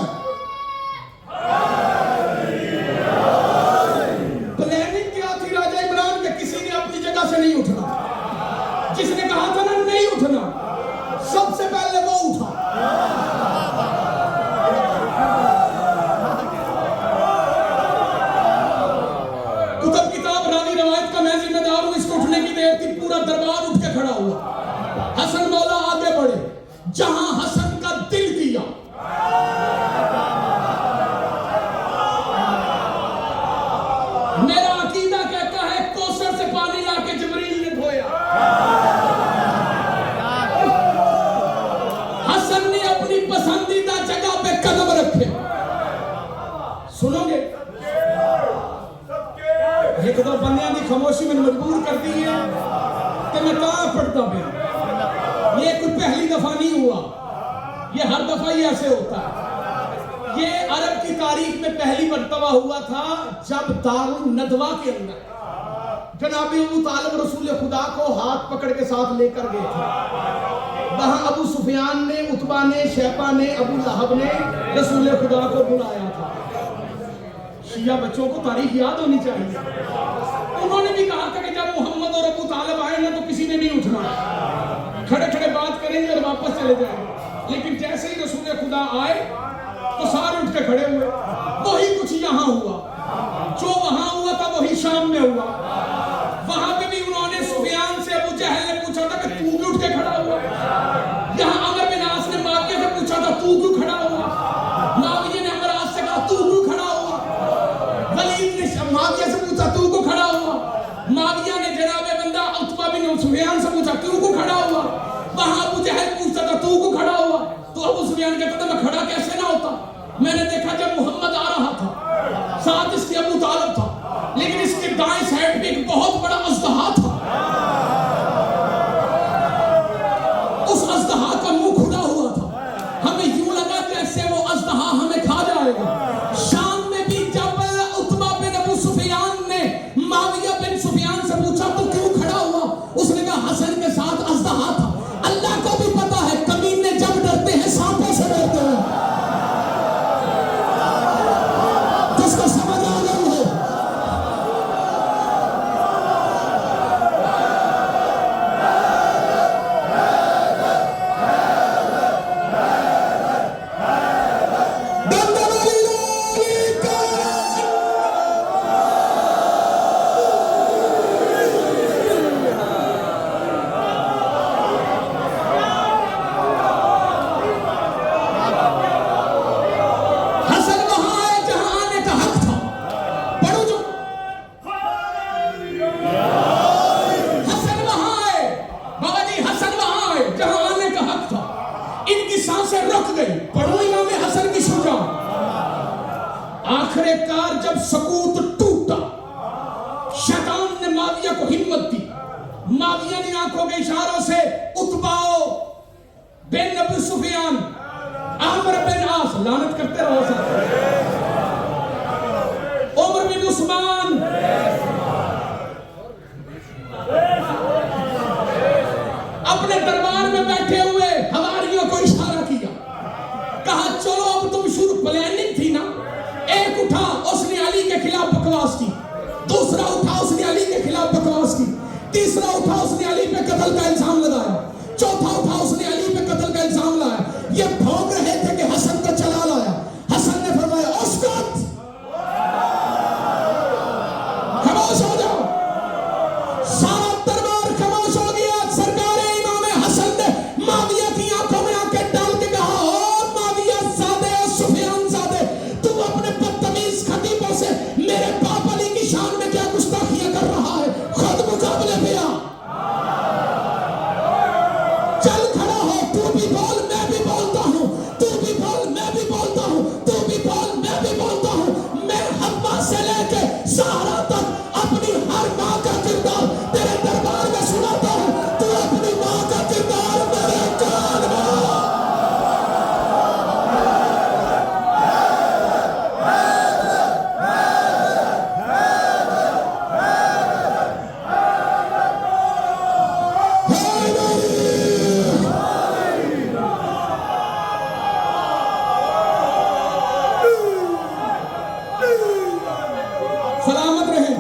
प्लानिंग क्या थी राजा इमरान के, किसी ने अपनी जगह से नहीं उठना। जिसने कहा था ना नहीं उठना, सबसे पहले वो उठा। कुतुब किताब रावी रवायत का मैं जिम्मेदार हूं, इसको उठने की देर थी, पूरा दरबार उठ के खड़ा हुआ। हसन मौला आगे बढ़े, जहां हसन का दिल दिया। मेरा अकीदा कहता है कोसर से पानी लाके जिब्रील ने धोया। हसन ने अपनी पसंदीदा जगह पे कदम रखे। सुनोगे, एक दो बंदियां की खामोशी में मजबूर कर दी है कि मैं कहां पढ़ता पे। ये कोई पहली दफा नहीं हुआ, ये हर दफा ही ऐसे होता है। ये अरब की तारीख में पहली मर्तबा हुआ था जब दारुल नदवा के अंदर जनाबे अबू तालिब रसूल खुदा को हाथ पकड़ के साथ लेकर गए थे। वहां अबू सुफियान ने, उतबा ने, शैबा ने, अबू लहब ने रसूल खुदा को बुलाया था। शिया बच्चों को तारीख याद होनी चाहिए। उन्होंने भी कहा था कि जब मोहम्मद और अबू तालिब आए ना तो किसी ने नहीं उठना, खड़े खड़े बात करेंगे और वापस चले जाएंगे। लेकिन जैसे ही रसूल खुदा आए तो सारे उठ के खड़े हुए। वही कुछ यहाँ हुआ, जो वहां हुआ था वही शाम में हुआ। वहां पे भी उन्होंने सुफियान से अबू जहल ने पूछा था कि तू क्यों उठ के खड़ा हुआ। यहाँ अमर बिन आस ने माविया से पूछा था तू क्यों खड़ा हुआ। माविया ने अमर आस से कहा तू क्यों खड़ा हुआ। वलीद ने माविया से पूछा तू क्यों खड़ा हुआ। माविया ने जनाबे बंदा उतबा बिन सुफियान से पूछा तू क्यों खड़ा हुआ। वहां अबू जहल पूछता था तू क्यों खड़ा हुआ, तो अबू सुफियान कहता था मैं खड़ा कैसे ना होता, मैंने देखा जब मोहम्मद आ रहा था साथ इसके अबू तालिब था, लेकिन इसके दाएं साइड पे एक बहुत बड़ा अजदहा था। उस अजदहा का मुंह खुला हुआ था, हमें यूं लगा जैसे वो अजदहा हमें खा जाएगा। शाम में भी जब उतबा बिन अबू सुफियान ने माविया बिन सुफियान से पूछा तो क्यों खड़ा हुआ, उसने कहा हसन के साथ अजदहा था। अल्लाह को भी पता है कमीने जब डरते हैं सांपों से डरते हैं। जिसको समझ आ गई है आखिरकार जब सकूत टूटा, शैतान ने माविया को हिम्मत दी। माविया ने आंखों के इशारों से उतबाओ बिन अबू सुफियान, आमर बिन आस, लानत करते रहो सर, उमर बिन उस्मान, अपने दरबार में बैठे हुए हवारियों को इशारा किया, कहा चलो अब तुम शुरू, प्लानिंग थी ना। एक उठा उसने अली के खिलाफ बकवास की, दूसरा उठा उसने अली के खिलाफ बकवास की, तीसरा उठा उसने अली पे कत्ल का इल्जाम लगाया, चौथा उठा उसने अली पे कत्ल का इल्जाम लाया। ये भौंक रहे थे कि हसन को चला लाया। हसन ने फरमाया उसकत, खामोश हो जाओ। सारा दरबार खामोश हो गया। सरकार इमाम हसन ने माविया की आंखों में आंखें डाल के कहा ओ माविया ज़ादे और सुफियान ज़ादे, तू अपने बदतमीज खतीबों से मेरे बाप अली की शान में क्या गुस्ताखियां कर रहा है, खुद मुकाबले पे आ, चल खड़ा हो, तू भी बोल मैं भी बोलता हूं, तू भी बोल मैं भी बोलता हूं, तू भी बोल मैं भी बोलता हूं। मैं हम्मा से लेके सहारा तक अपनी हर माँ का किरदार तेरे दरबार में सुनाता हूं, तू अपनी माँ का किरदार मेरे कान में। सलामत रहे,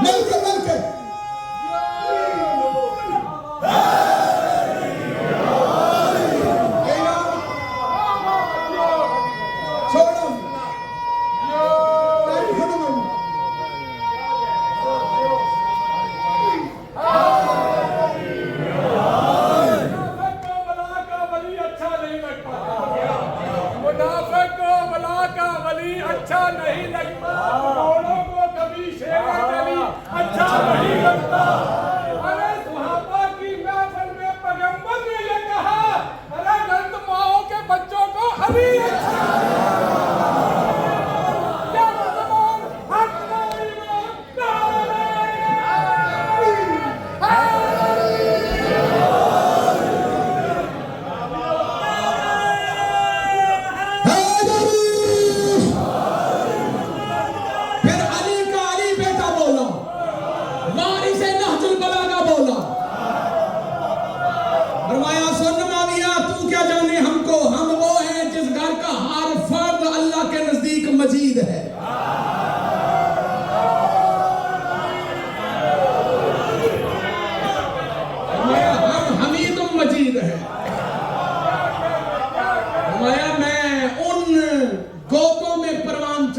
मिलके मिलके। छोड़ो, मुनाफिक को वला का वली अच्छा नहीं लगता।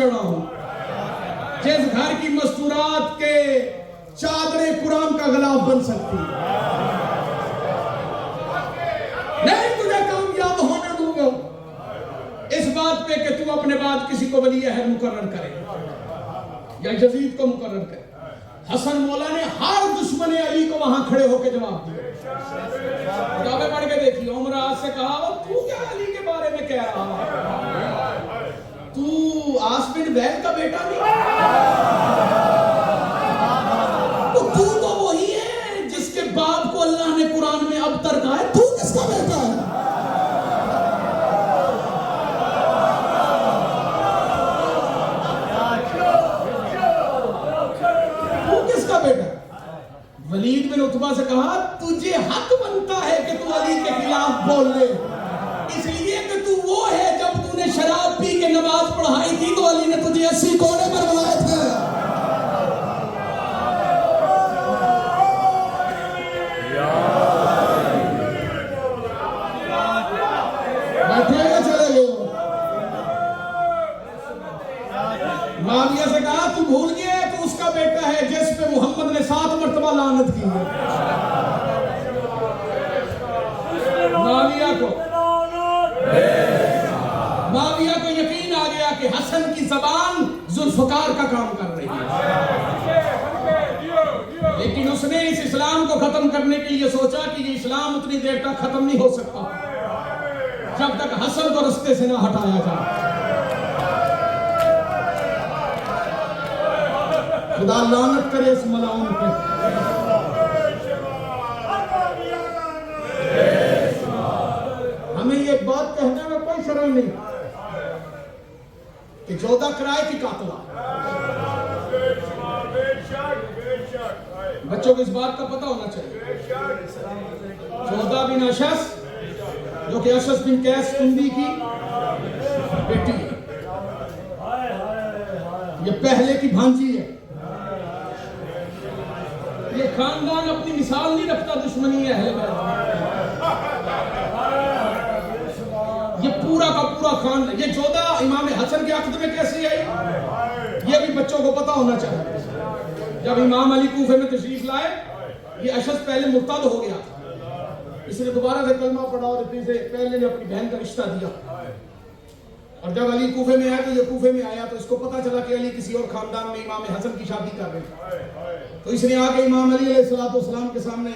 चढ़ा हूं। जिस घर की मस्तूरात के चादरे कुरान का गलाफ बन सकती है, नहीं तुझे कामयाब होने दूंगा इस बात पे कि तू अपने बाद किसी को वली अहद मुकर्रर करे या यजीद को मुकर्रर करे। हसन मौला ने हर दुश्मन अली को वहां खड़े होकर जवाब दिया। किताबें पढ़ के देखिए, उमर आज से कहा तू क्या अली के बारे में कह रहा है, तू आस बिन वैल का बेटा नहीं, तू तो वही है जिसके बाप को अल्लाह ने कुरान में अबतर कहा है, तू किसका बेटा है? वलीद बिन उतबा से कहा तुझे हक बनता है कि तू अली के खिलाफ बोल ले, इसलिए कि तू वो है जब तूने शराब पी के नमाज पढ़ाई थी तो अली ने तुझे 80 कोड़े मरवाए थे। बैठे चले गए। माविया से कहा तू भूल गया तू उसका बेटा है जिस पे मोहम्मद ने 7 मरतबा लानत की है। माविया को यकीन आ गया कि हसन की जबान जुल्फकार का काम कर रही है, लेकिन उसने इस इस्लाम को खत्म करने के लिए सोचा कि ये इस्लाम उतनी देर तक खत्म नहीं हो सकता जब तक हसन को रास्ते से ना हटाया जाए। खुदा लानत करे इस मलाउन पे। हमें ये बात कहने में कोई शर्म नहीं कि जोधा किराए की कातला। बच्चों को इस बात का पता होना चाहिए, जोधा बिन अशस जो कि अशस बिन कैस कुंदी की बेटी है, ये पहले की भांजी है। ये खानदान अपनी मिसाल नहीं रखता दुश्मनी अहले बैत, ये पूरा का पूरा खान। ये जोधा इमाम हसन के अक़द में कैसी आई, ये भी बच्चों को पता होना चाहिए। जब इमाम अली कूफे में तशरीफ लाए, ये अशस पहले मुर्तद हो गया था, इसने दोबारा से कलमा पढ़ा और इतनी से पहले ने अपनी बहन का रिश्ता दिया। और जब अली कूफे में आया तो ये कूफे में आया तो इसको पता चला कि अली किसी और खानदान में इमाम हसन की शादी कर रहे हैं, तो इसने आके इमाम अली अलैहिस्सलाम के सामने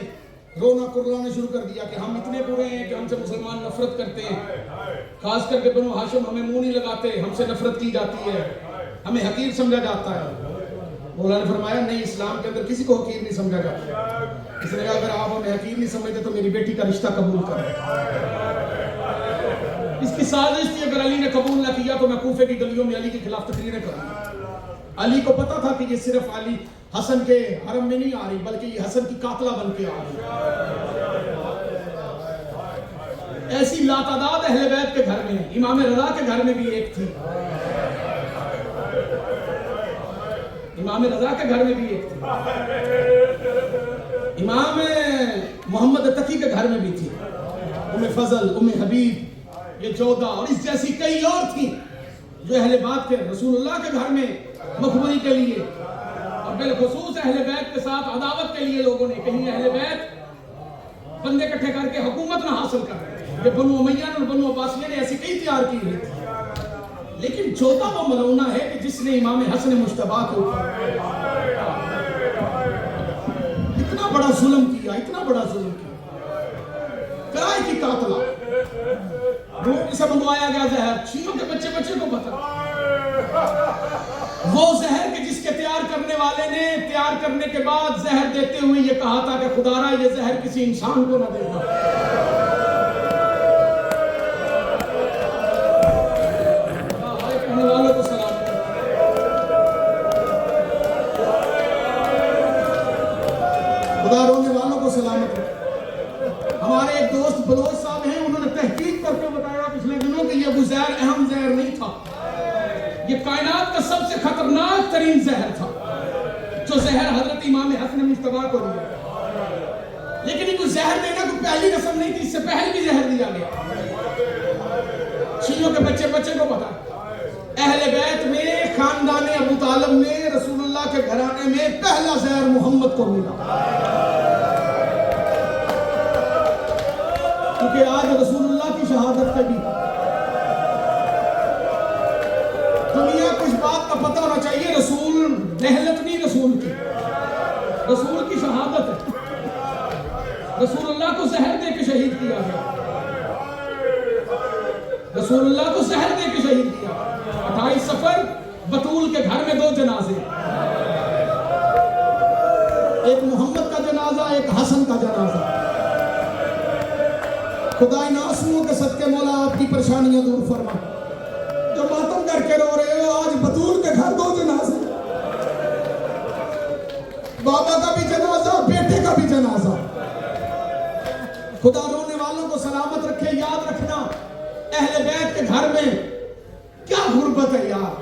रोना कुर्लाना शुरू कर दिया कि हम इतने बुरे हैं कि हमसे मुसलमान नफरत करते हैं, खास करके बनु हाशिम हमें मुंह नहीं लगाते, हमसे नफरत की जाती है, हमें हकीर समझा जाता है। मौला ने फरमाया नहीं, इस्लाम के अंदर किसी को हकीर नहीं समझा जाता। इसने कहा अगर आप हमें हकीर नहीं समझते तो मेरी बेटी का रिश्ता कबूल करें। इसकी साजिश थी अगर अली ने कबूल ना किया तो मैं कूफे की गलियों में अली के खिलाफ तकरीरें करूंगा। अली को पता था कि ये सिर्फ अली हसन के हरम में नहीं आ रही बल्कि ये हसन की कातला बन के आ रही। ऐसी लातादाद अहले बैत के घर में, इमाम रजा के घर में भी एक थी, इमाम रजा के घर में भी एक थी, इमाम मोहम्मद तकी के घर में भी थी, उम्मे फजल, उम्मे हबीब, ये जोधा और इस जैसी कई और थी जो अहले बात के रसूलुल्लाह के घर में मखबरी के लिए और बिलखुसूस अहले बैत के साथ अदावत के लिए लोगों ने कहीं अहले बैत बंदे इकट्ठे करके हुकूमत ना हासिल कर, ये बनु उमय्या और बनु अब्बासिया ने ऐसी कई तैयार की हुई थी। लेकिन जोधा वो मलौना है कि जिसने इमाम हसन मुश्तबा के ऊपर इतना बड़ा जुल्म किया, इतना बड़ा जुल्म किया, किराए की कातला, रोटी से मंगवाया गया जहर, चीनों के बच्चे बच्चे को पता, वो जहर के जिसके तैयार करने वाले ने तैयार करने के बाद जहर देते हुए ये कहा था कि खुदारा ये जहर किसी इंसान को ना देना। कहने वालों को सलाम, खुदा रोने वालों को सलामत। हमारे एक दोस्त बलोच साहब हैं, उन्होंने तहकीक करके बताया पिछले दिनों कि ये वो जहर अहम जहर नहीं था, ये कायनात का सबसे खतरनाक तरीन जहर था जो जहर हजरत इमाम हसन मुश्तबा को दिया। लेकिन इनको जहर देना कोई पहली रस्म नहीं थी, इससे पहले भी जहर दिया गया। चीनों के बच्चे बच्चे को पता, अहले बैत में खानदान अबू तालिब में रसूलुल्लाह के घराने में पहला जहर मोहम्मद को मिला, क्योंकि आज रसूलुल्लाह की शहादत पे भी दुनिया को इस बात का पता होना चाहिए, रसूल रहलत नहीं, रसूल की शहादत है। रसूलुल्लाह को जहर दे के शहीद किया गया, रसूलुल्लाह को जहर दे के शहीद किया। 28 सफर बतूल के घर में 2 जनाजे, एक मोहम्मद का जनाजा, एक हसन का जनाजा। खुदा इन आंसुओं के सदके मौला आपकी परेशानियां दूर फरमा। जो मातम करके रो रहे हो, आज बतूल के घर 2 जनाजे, बाबा का भी जनाजा, बेटे का भी जनाजा। खुदा रोने वालों को सलामत रखे। याद रखना, अहले बैत के घर में क्या गुर्बत है यार।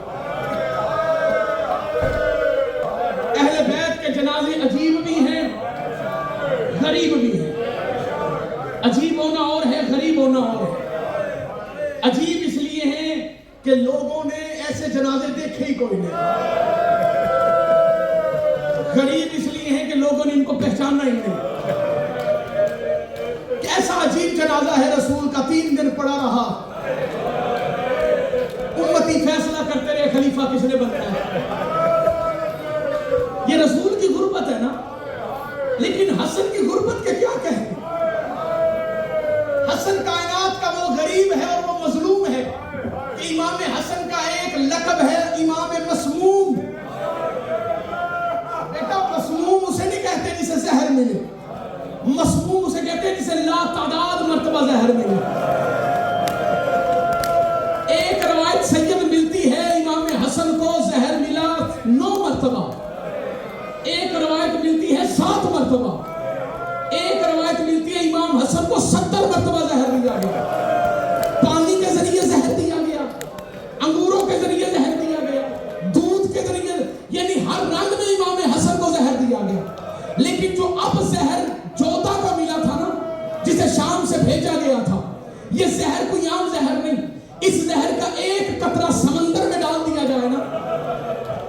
अहले बैत के जनाजे अजीब भी हैं, गरीब भी हैं। अजीब होना और है, गरीब होना और है। अजीब इसलिए है कि लोगों ने ऐसे जनाजे देखे ही कोई नहीं। गरीब इसलिए है कि लोगों ने इनको पहचाना ही नहीं। कैसा अजीब जनाजा है रसूल का। 3 दिन पड़ा रहा, उम्मती फैसला करते रहे खलीफा किसने बनना है। ये रसूल की गुर्बत है ना। लेकिन हसन की गुर्बत के क्या कहें। हसन कायनात का वो गरीब है और वो मजलूम है। इमाम हसन का एक लक़ब है इमाम मसमूम। बेटा मसमूम उसे नहीं कहते जिसे जहर मिले, मसमूम उसे कहते हैं जिसे लातादाद मर्तबा जहर मिले। एक रवायत सैयद मिलती है इमाम हसन को जहर मिला 9 मर्तबा, एक रवायत मिलती है 7 मर्तबा, एक रवायत मिलती है इमाम हसन को 70 मर्तबा जहर दिया गया। पानी के जरिए जहर दिया गया, अंगूरों के जरिए जहर दिया गया, दूध के जरिए, यानी हर रंग में इमाम हसन को जहर दिया गया। लेकिन जो अब जहर जोधा को मिला था ना, जिसे शाम से भेजा गया था, ये जहर कोई आम जहर नहीं। इस जहर का एक कतरा समंदर में डाल दिया जाए ना,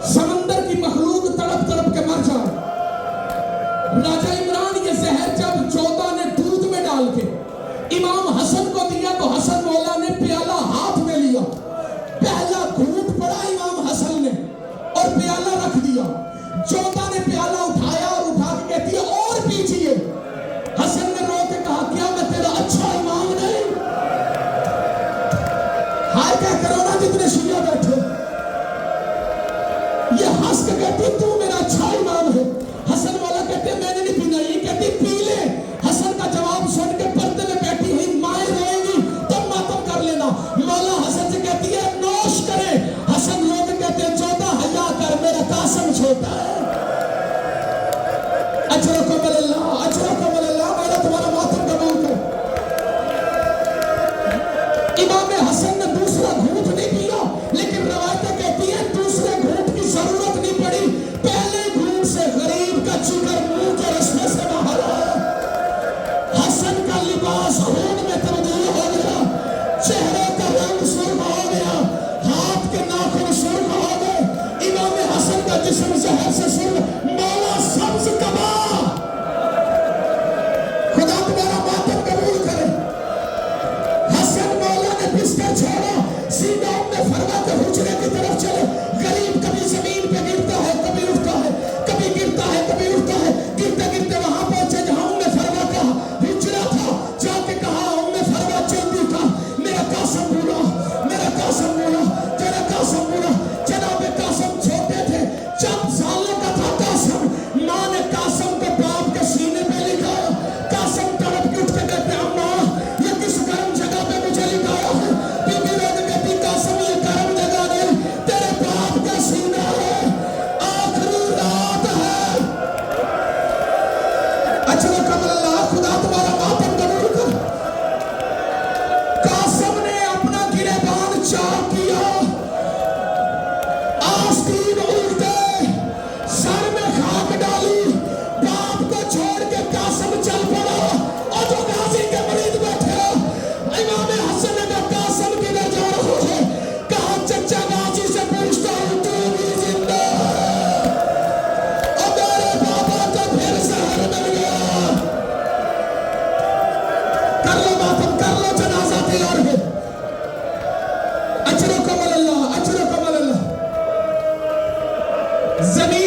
समंदर की मखलूक तड़प तड़प के मर जाए। राजा इमरान ये जहर जब जोधा ने दूध में डाल के इमाम हसन को दिया तो हसन मौला ने प्याला हाथ में लिया, पहला घूंट पड़ा इमाम हसन ने और प्याला रख दिया। जोधा ने प्याला उठाया और उठा के कहती है और पीछिए। हसन ने रो के कहा क्या मैं तेरा अच्छा इमाम नहीं। हाय क्या करो ना जितने शिया बैठे, ये हंस के कहती तू मेरा अच्छा इमाम है। हसन वाला कहते मैंने नहीं पीना, ये कहती पी ले। हसन का जवाब सुन के पर्दे में बैठी हुई माए रोएंगी तब मातम कर लेना। मौला हसन से कहती है नोश करे। हसन लोग कहते हैं जोधा हया कर, मेरा कासम छोटा है। मेरा तुम्हारा मातम कबूल कर। इमाम हसन ने दूसरा घूंट नहीं पिया, लेकिन रवायतें कहती हैं दूसरे घूंट की जरूरत नहीं पड़ी। पहले घूंट से गरीब का जिगर मुंह के रस्ते से बाहर आया। हसन का लिबास खून में तब्दील हो गया, चेहरे का रंग सुर्ख हो गया, हाथ के नाखून सुर्ख हो गए। इमाम हसन का जिस्म जहर से सुर्ख, मौला सब्ज कबा। खुदा तुम्हारा मातम कबूल करे। हसन मौला ने बिस्तर छोड़ा, सीधा अपने फरवा के हुजरे की तरफ चले। गरीब कभी जमीन पे गिरता है, कभी उठता है, कभी गिरता है, कभी उठता है। गिरते गिरते वहां पहुंचे जहां उम्मे फरवा का हुजरा था। जाके कहा उम्मे फरवा चलती का मेरा कासम बोला, मेरा कासम बोला, तेरा कासम बोला। जनाब कासम छोटे थे, 4 सालों का था कासम। मां ने कासम जमीन